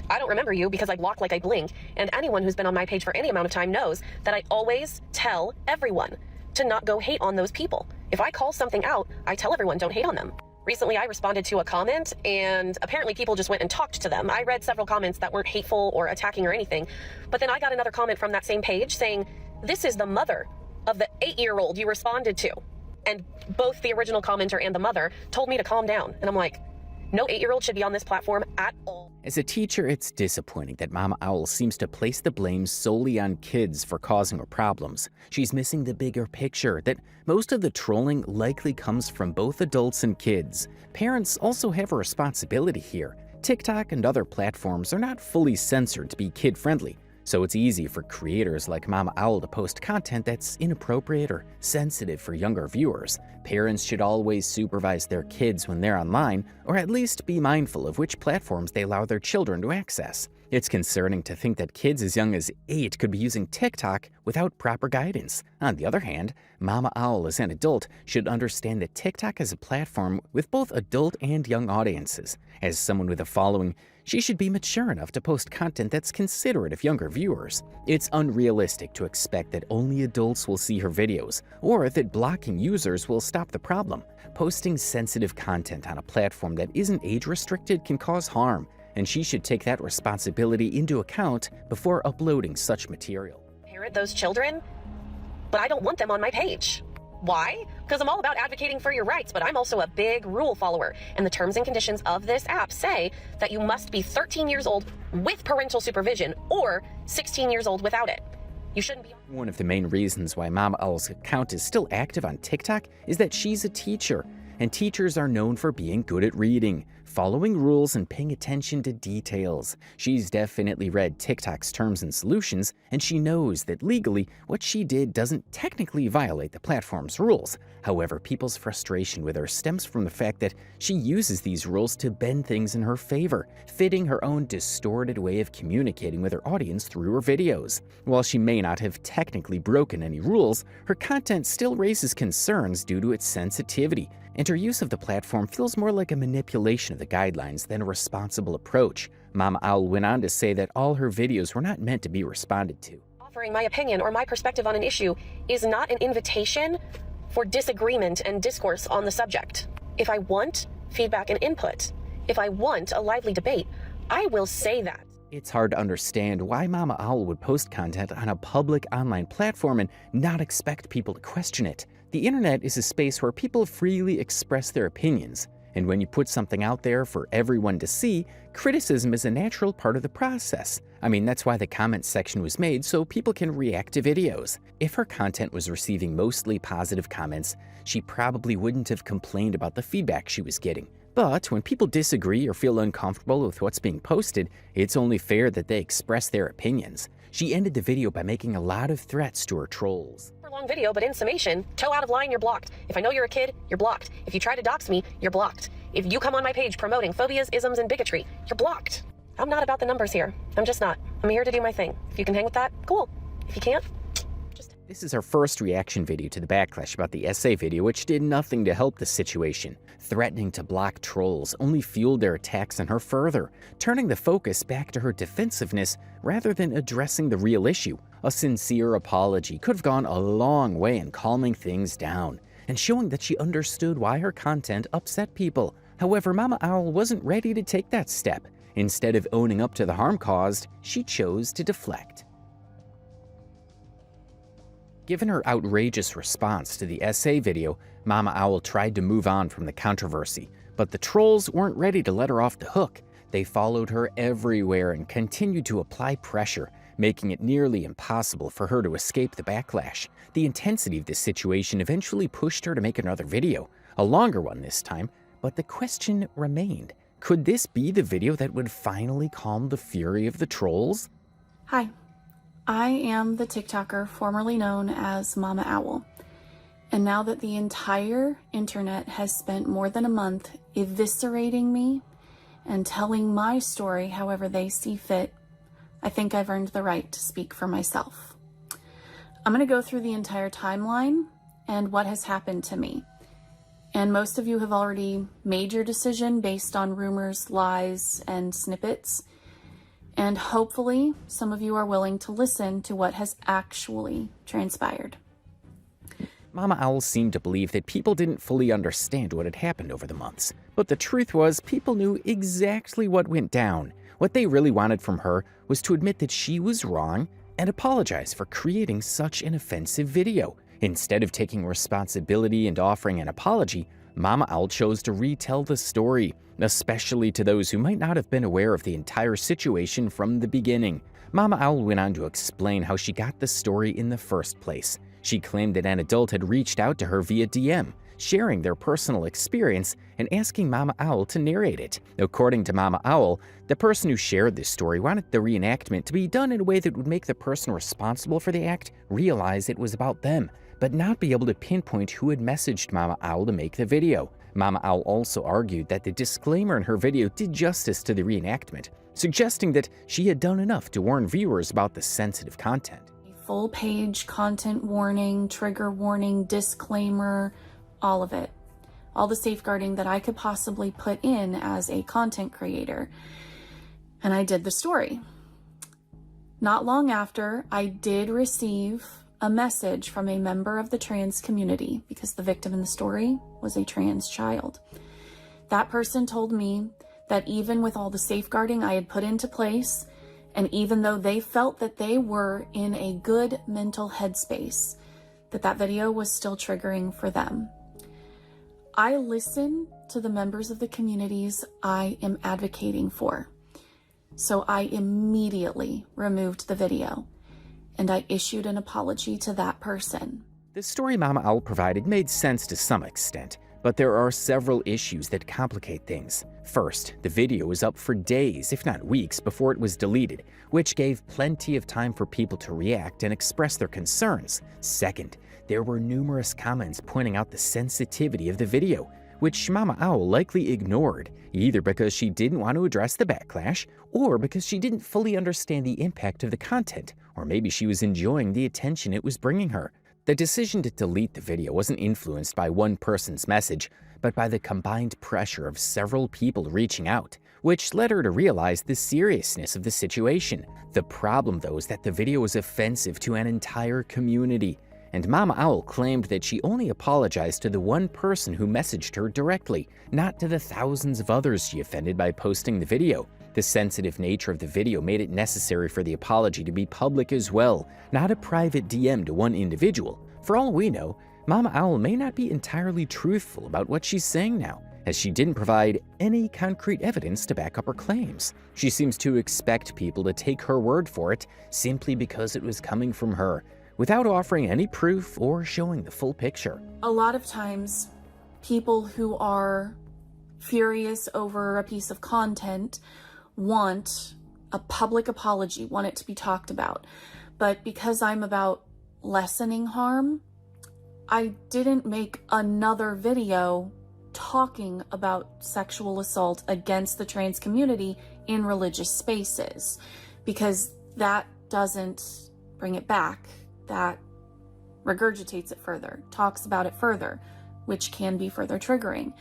I don't remember you because I block like I blink, and anyone who's been on my page for any amount of time knows that I always tell everyone to not go hate on those people. If I call something out, I tell everyone don't hate on them. Recently, I responded to a comment, and apparently people just went and talked to them. I read several comments that weren't hateful or attacking or anything, but then I got another comment from that same page saying, this is the mother of the 8-year-old you responded to. And both the original commenter and the mother told me to calm down. And I'm like, no 8-year-old should be on this platform at all. As a teacher, it's disappointing that Mama Owl seems to place the blame solely on kids for causing her problems. She's missing the bigger picture that most of the trolling likely comes from both adults and kids. Parents also have a responsibility here. TikTok and other platforms are not fully censored to be kid-friendly, so it's easy for creators like Mama Owl to post content that's inappropriate or sensitive for younger viewers. Parents should always supervise their kids when they're online, or at least be mindful of which platforms they allow their children to access. It's concerning to think that kids as young as 8 could be using TikTok without proper guidance. On the other hand, Mama Owl as an adult should understand that TikTok is a platform with both adult and young audiences. As someone with a following, she should be mature enough to post content that's considerate of younger viewers. It's unrealistic to expect that only adults will see her videos, or that blocking users will stop the problem. Posting sensitive content on a platform that isn't age-restricted can cause harm, and she should take that responsibility into account before uploading such material. Parent those children, but I don't want them on my page. Why? Because I'm all about advocating for your rights, but I'm also a big rule follower. And the terms and conditions of this app say that you must be 13 years old with parental supervision or 16 years old without it. You shouldn't be. One of the main reasons why Mama Owl's account is still active on TikTok is that she's a teacher, and teachers are known for being good at reading, following rules, and paying attention to details. She's definitely read TikTok's terms and solutions, and she knows that legally, what she did doesn't technically violate the platform's rules. However, people's frustration with her stems from the fact that she uses these rules to bend things in her favor, fitting her own distorted way of communicating with her audience through her videos. While she may not have technically broken any rules, her content still raises concerns due to its sensitivity, and her use of the platform feels more like a manipulation of the guidelines than a responsible approach. Mama Owl went on to say that all her videos were not meant to be responded to. Offering my opinion or my perspective on an issue is not an invitation for disagreement and discourse on the subject. If I want feedback and input, if I want a lively debate, I will say that. It's hard to understand why Mama Owl would post content on a public online platform and not expect people to question it. The internet is a space where people freely express their opinions, and when you put something out there for everyone to see, criticism is a natural part of the process. I mean, that's why the comment section was made, so people can react to videos. If her content was receiving mostly positive comments, she probably wouldn't have complained about the feedback she was getting. But when people disagree or feel uncomfortable with what's being posted, it's only fair that they express their opinions. She ended the video by making a lot of threats to her trolls. Long video, but in summation, toe out of line, you're blocked. If I know you're a kid, you're blocked. If you try to dox me, you're blocked. If you come on my page promoting phobias, isms, and bigotry, you're blocked. I'm not about the numbers here. I'm just not. I'm here to do my thing. If you can hang with that, cool. If you can't, just... This is our first reaction video to the backlash about the essay video, which did nothing to help the situation. Threatening to block trolls only fueled their attacks on her further, turning the focus back to her defensiveness rather than addressing the real issue. A sincere apology could have gone a long way in calming things down and showing that she understood why her content upset people. However, Mama Owl wasn't ready to take that step. Instead of owning up to the harm caused, she chose to deflect. Given her outrageous response to the essay video, Mama Owl tried to move on from the controversy, but the trolls weren't ready to let her off the hook. They followed her everywhere and continued to apply pressure, making it nearly impossible for her to escape the backlash. The intensity of this situation eventually pushed her to make another video, a longer one this time, but the question remained. Could this be the video that would finally calm the fury of the trolls? Hi, I am the TikToker formerly known as Mama Owl. And now that the entire internet has spent more than a month eviscerating me and telling my story however they see fit, I think I've earned the right to speak for myself. I'm going to go through the entire timeline and what has happened to me. And most of you have already made your decision based on rumors, lies, and snippets. And hopefully some of you are willing to listen to what has actually transpired. Mama Owl seemed to believe that people didn't fully understand what had happened over the months. But the truth was, people knew exactly what went down. What they really wanted from her was to admit that she was wrong and apologize for creating such an offensive video. Instead of taking responsibility and offering an apology, Mama Owl chose to retell the story, especially to those who might not have been aware of the entire situation from the beginning. Mama Owl went on to explain how she got the story in the first place. She claimed that an adult had reached out to her via DM, sharing their personal experience and asking Mama Owl to narrate it. According to Mama Owl, the person who shared this story wanted the reenactment to be done in a way that would make the person responsible for the act realize it was about them, but not be able to pinpoint who had messaged Mama Owl to make the video. Mama Owl also argued that the disclaimer in her video did justice to the reenactment, suggesting that she had done enough to warn viewers about the sensitive content. Full page content warning, trigger warning, disclaimer, all of it. All the safeguarding that I could possibly put in as a content creator. And I did the story. Not long after, I did receive a message from a member of the trans community because the victim in the story was a trans child. That person told me that even with all the safeguarding I had put into place, and even though they felt that they were in a good mental headspace, that video was still triggering for them. I listen to the members of the communities I am advocating for. So I immediately removed the video and I issued an apology to that person. The story Mama Owl provided made sense to some extent, but there are several issues that complicate things. First, the video was up for days, if not weeks, before it was deleted, which gave plenty of time for people to react and express their concerns. Second, there were numerous comments pointing out the sensitivity of the video, which Mama Owl likely ignored, either because she didn't want to address the backlash, or because she didn't fully understand the impact of the content, or maybe she was enjoying the attention it was bringing her. The decision to delete the video wasn't influenced by one person's message, but by the combined pressure of several people reaching out, which led her to realize the seriousness of the situation. The problem, though, is that the video was offensive to an entire community, and Mama Owl claimed that she only apologized to the one person who messaged her directly, not to the thousands of others she offended by posting the video. The sensitive nature of the video made it necessary for the apology to be public as well, not a private DM to one individual. For all we know, Mama Owl may not be entirely truthful about what she's saying now, as she didn't provide any concrete evidence to back up her claims. She seems to expect people to take her word for it simply because it was coming from her, without offering any proof or showing the full picture. A lot of times, people who are furious over a piece of content want a public apology, want it to be talked about. But because I'm about lessening harm, I didn't make another video talking about sexual assault against the trans community in religious spaces, because that doesn't bring it back. That regurgitates it further, talks about it further, which can be further triggering.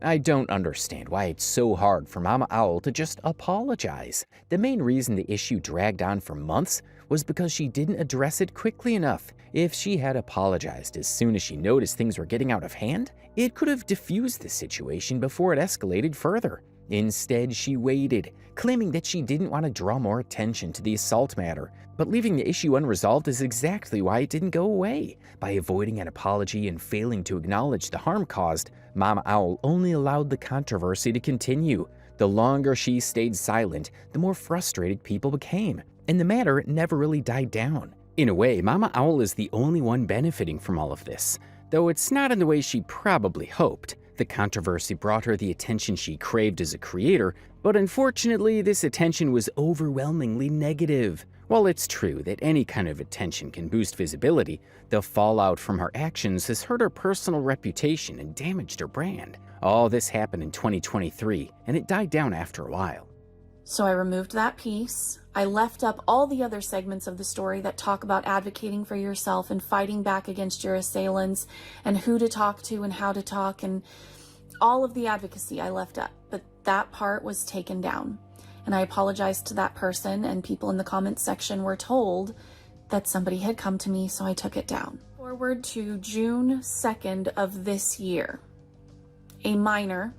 I don't understand why it's so hard for Mama Owl to just apologize. The main reason the issue dragged on for months was because she didn't address it quickly enough. If she had apologized as soon as she noticed things were getting out of hand, it could have diffused the situation before it escalated further. Instead, she waited, claiming that she didn't want to draw more attention to the assault matter. But leaving the issue unresolved is exactly why it didn't go away. By avoiding an apology and failing to acknowledge the harm caused, Mama Owl only allowed the controversy to continue. The longer she stayed silent, the more frustrated people became. and the matter never really died down. In a way, Mama Owl is the only one benefiting from all of this, though it's not in the way she probably hoped. The controversy brought her the attention she craved as a creator, but unfortunately, this attention was overwhelmingly negative. While it's true that any kind of attention can boost visibility, the fallout from her actions has hurt her personal reputation and damaged her brand. All this happened in 2023, and it died down after a while. So I removed that piece. I left up all the other segments of the story that talk about advocating for yourself and fighting back against your assailants and who to talk to and how to talk, and all of the advocacy I left up. But that part was taken down. And I apologized to that person, and people in the comments section were told that somebody had come to me, so I took it down. Forward to June 2nd of this year. A minor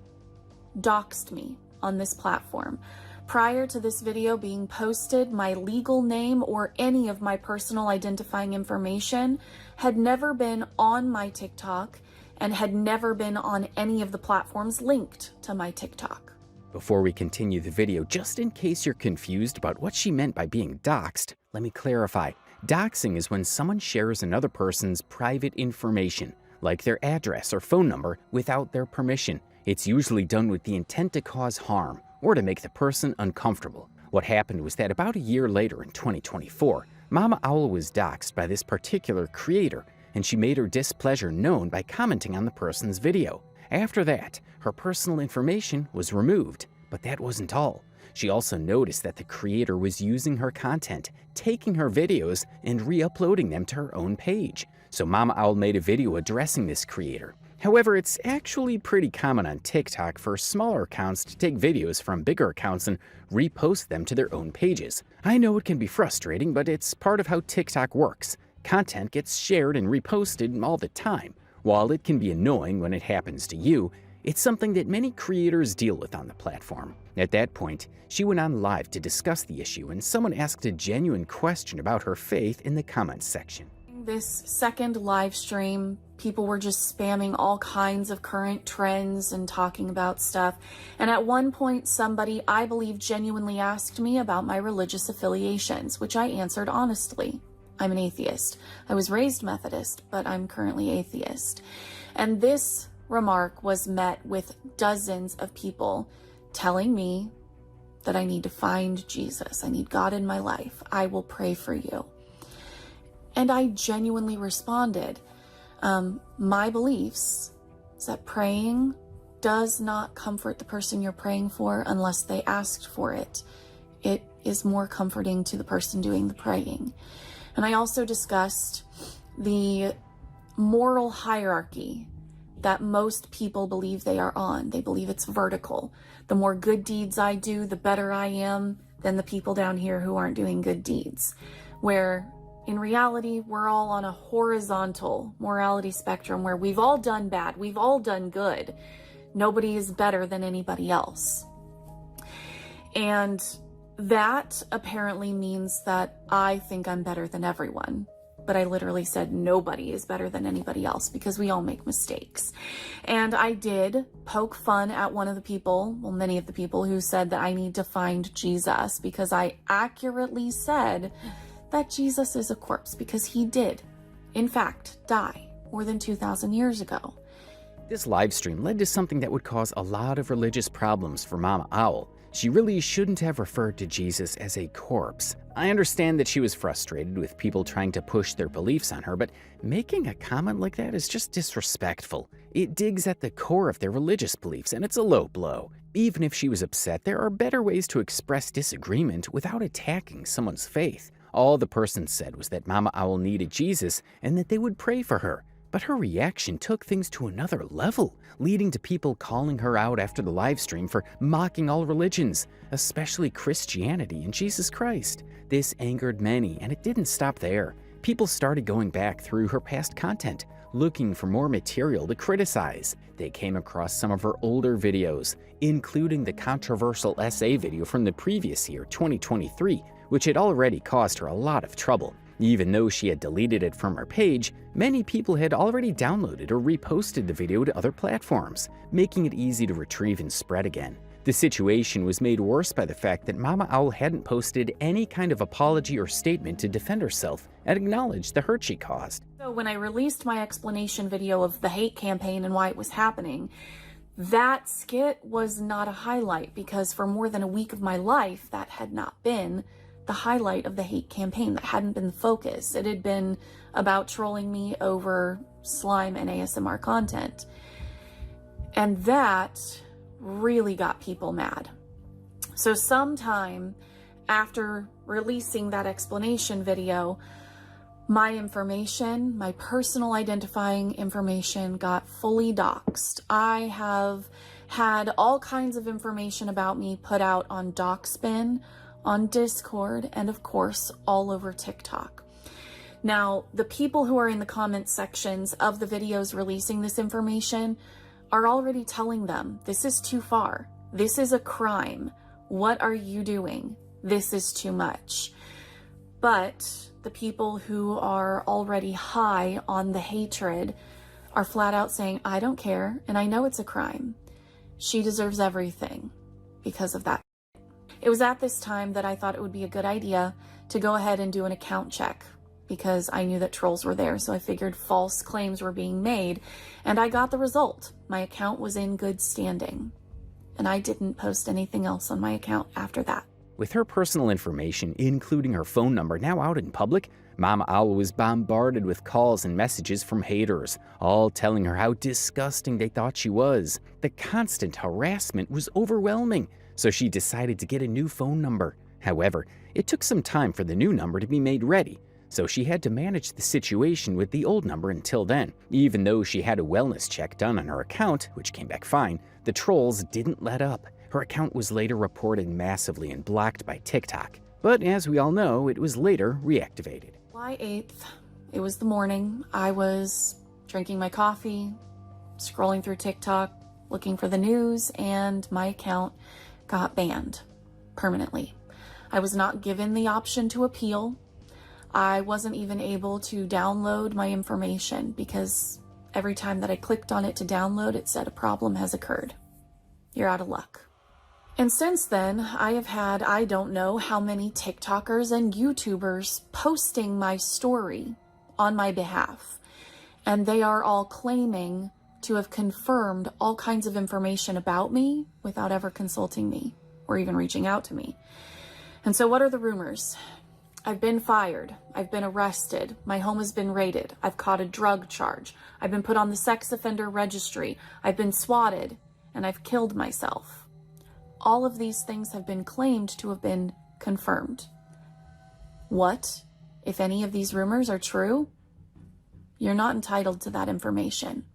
doxed me on this platform. Prior to this video being posted, my legal name or any of my personal identifying information had never been on my TikTok and had never been on any of the platforms linked to my TikTok. Before we continue the video, just in case you're confused about what she meant by being doxed, let me clarify. Doxing is when someone shares another person's private information, like their address or phone number, without their permission. It's usually done with the intent to cause harm or to make the person uncomfortable. What happened was that about a year later in 2024, Mama Owl was doxed by this particular creator, and she made her displeasure known by commenting on the person's video. After that, her personal information was removed, but that wasn't all. She also noticed that the creator was using her content, taking her videos, and re-uploading them to her own page. So Mama Owl made a video addressing this creator. However, it's actually pretty common on TikTok for smaller accounts to take videos from bigger accounts and repost them to their own pages. I know it can be frustrating, but it's part of how TikTok works. Content gets shared and reposted all the time. While it can be annoying when it happens to you, it's something that many creators deal with on the platform. At that point, she went on live to discuss the issue, and someone asked a genuine question about her faith in the comments section. This second live stream, people were just spamming all kinds of current trends and talking about stuff. And at one point, somebody, I believe, genuinely asked me about my religious affiliations, which I answered honestly. I'm an atheist. I was raised Methodist, but I'm currently atheist. And this remark was met with dozens of people telling me that I need to find Jesus. I need God in my life. I will pray for you. And I genuinely responded, my beliefs is that praying does not comfort the person you're praying for unless they asked for it. It is more comforting to the person doing the praying. And I also discussed the moral hierarchy that most people believe they are on. They believe it's vertical. The more good deeds I do, the better I am than the people down here who aren't doing good deeds. Where in reality, we're all on a horizontal morality spectrum where we've all done bad, we've all done good. Nobody is better than anybody else. And that apparently means that I think I'm better than everyone. But I literally said nobody is better than anybody else because we all make mistakes. And I did poke fun at one of the people, well, many of the people who said that I need to find Jesus, because I accurately said that Jesus is a corpse, because he did, in fact, die more than 2,000 years ago. This live stream led to something that would cause a lot of religious problems for Mama Owl. She really shouldn't have referred to Jesus as a corpse. I understand that she was frustrated with people trying to push their beliefs on her, but making a comment like that is just disrespectful. It digs at the core of their religious beliefs, and it's a low blow. Even if she was upset, there are better ways to express disagreement without attacking someone's faith. All the person said was that Mama Owl needed Jesus and that they would pray for her. But her reaction took things to another level, leading to people calling her out after the live stream for mocking all religions, especially Christianity and Jesus Christ. This angered many, and it didn't stop there. People started going back through her past content, looking for more material to criticize. They came across some of her older videos, including the controversial essay video from the previous year, 2023, which had already caused her a lot of trouble. Even though she had deleted it from her page, many people had already downloaded or reposted the video to other platforms, making it easy to retrieve and spread again. The situation was made worse by the fact that Mama Owl hadn't posted any kind of apology or statement to defend herself and acknowledge the hurt she caused. So when I released my explanation video of the hate campaign and why it was happening, that skit was not a highlight because for more than a week of my life, that had not been the highlight of the hate campaign. That hadn't been the focus. It had been about trolling me over slime and ASMR content. And that really got people mad. So sometime after releasing that explanation video, my information, my personal identifying information, got fully doxxed. I have had all kinds of information about me put out on Doxbin, on Discord, and of course all over TikTok. Now, the people who are in the comment sections of the videos releasing this information are already telling them, this is too far. This is a crime. What are you doing? This is too much. But the people who are already high on the hatred are flat out saying, I don't care, and I know it's a crime. She deserves everything because of that. It was at this time that I thought it would be a good idea to go ahead and do an account check because I knew that trolls were there, so I figured false claims were being made, and I got the result. My account was in good standing, and I didn't post anything else on my account after that. With her personal information, including her phone number, now out in public, Mama Owl was bombarded with calls and messages from haters, all telling her how disgusting they thought she was. The constant harassment was overwhelming, so she decided to get a new phone number. However, it took some time for the new number to be made ready, so she had to manage the situation with the old number until then. Even though she had a wellness check done on her account, which came back fine, the trolls didn't let up. Her account was later reported massively and blocked by TikTok. But as we all know, it was later reactivated. July 8th, it was the morning. I was drinking my coffee, scrolling through TikTok, looking for the news, and my account got banned permanently. I was not given the option to appeal. I wasn't even able to download my information because every time that I clicked on it to download, it said a problem has occurred. You're out of luck. And since then, I have had, I don't know how many TikTokers and YouTubers posting my story on my behalf. And they are all claiming to have confirmed all kinds of information about me without ever consulting me or even reaching out to me. And so what are the rumors? I've been fired. I've been arrested. My home has been raided. I've caught a drug charge. I've been put on the sex offender registry. I've been swatted, and I've killed myself. All of these things have been claimed to have been confirmed. What, if any of these rumors are true? You're not entitled to that information.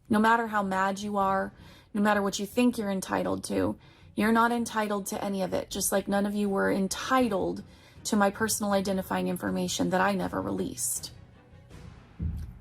No matter how mad you are, no matter what you think you're entitled to, you're not entitled to any of it, just like none of you were entitled to my personal identifying information that I never released.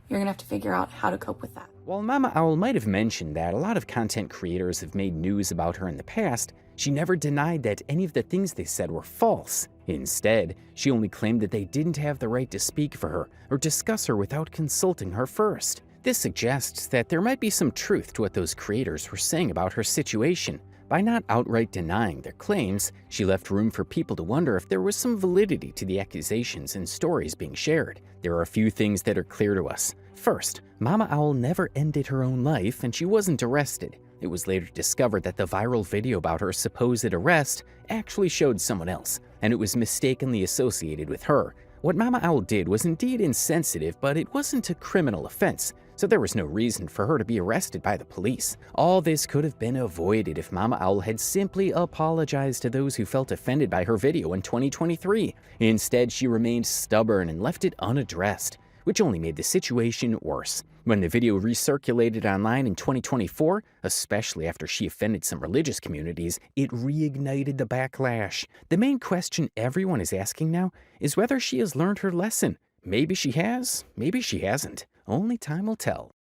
You're gonna have to figure out how to cope with that. While Mama Owl might have mentioned that a lot of content creators have made news about her in the past, she never denied that any of the things they said were false. Instead, she only claimed that they didn't have the right to speak for her or discuss her without consulting her first. This suggests that there might be some truth to what those creators were saying about her situation. By not outright denying their claims, she left room for people to wonder if there was some validity to the accusations and stories being shared. There are a few things that are clear to us. First, Mama Owl never ended her own life and she wasn't arrested. It was later discovered that the viral video about her supposed arrest actually showed someone else, and it was mistakenly associated with her. What Mama Owl did was indeed insensitive, but it wasn't a criminal offense, so there was no reason for her to be arrested by the police. All this could have been avoided if Mama Owl had simply apologized to those who felt offended by her video in 2023. Instead, she remained stubborn and left it unaddressed, which only made the situation worse. When the video recirculated online in 2024, especially after she offended some religious communities, it reignited the backlash. The main question everyone is asking now is whether she has learned her lesson. Maybe she has, maybe she hasn't. Only time will tell.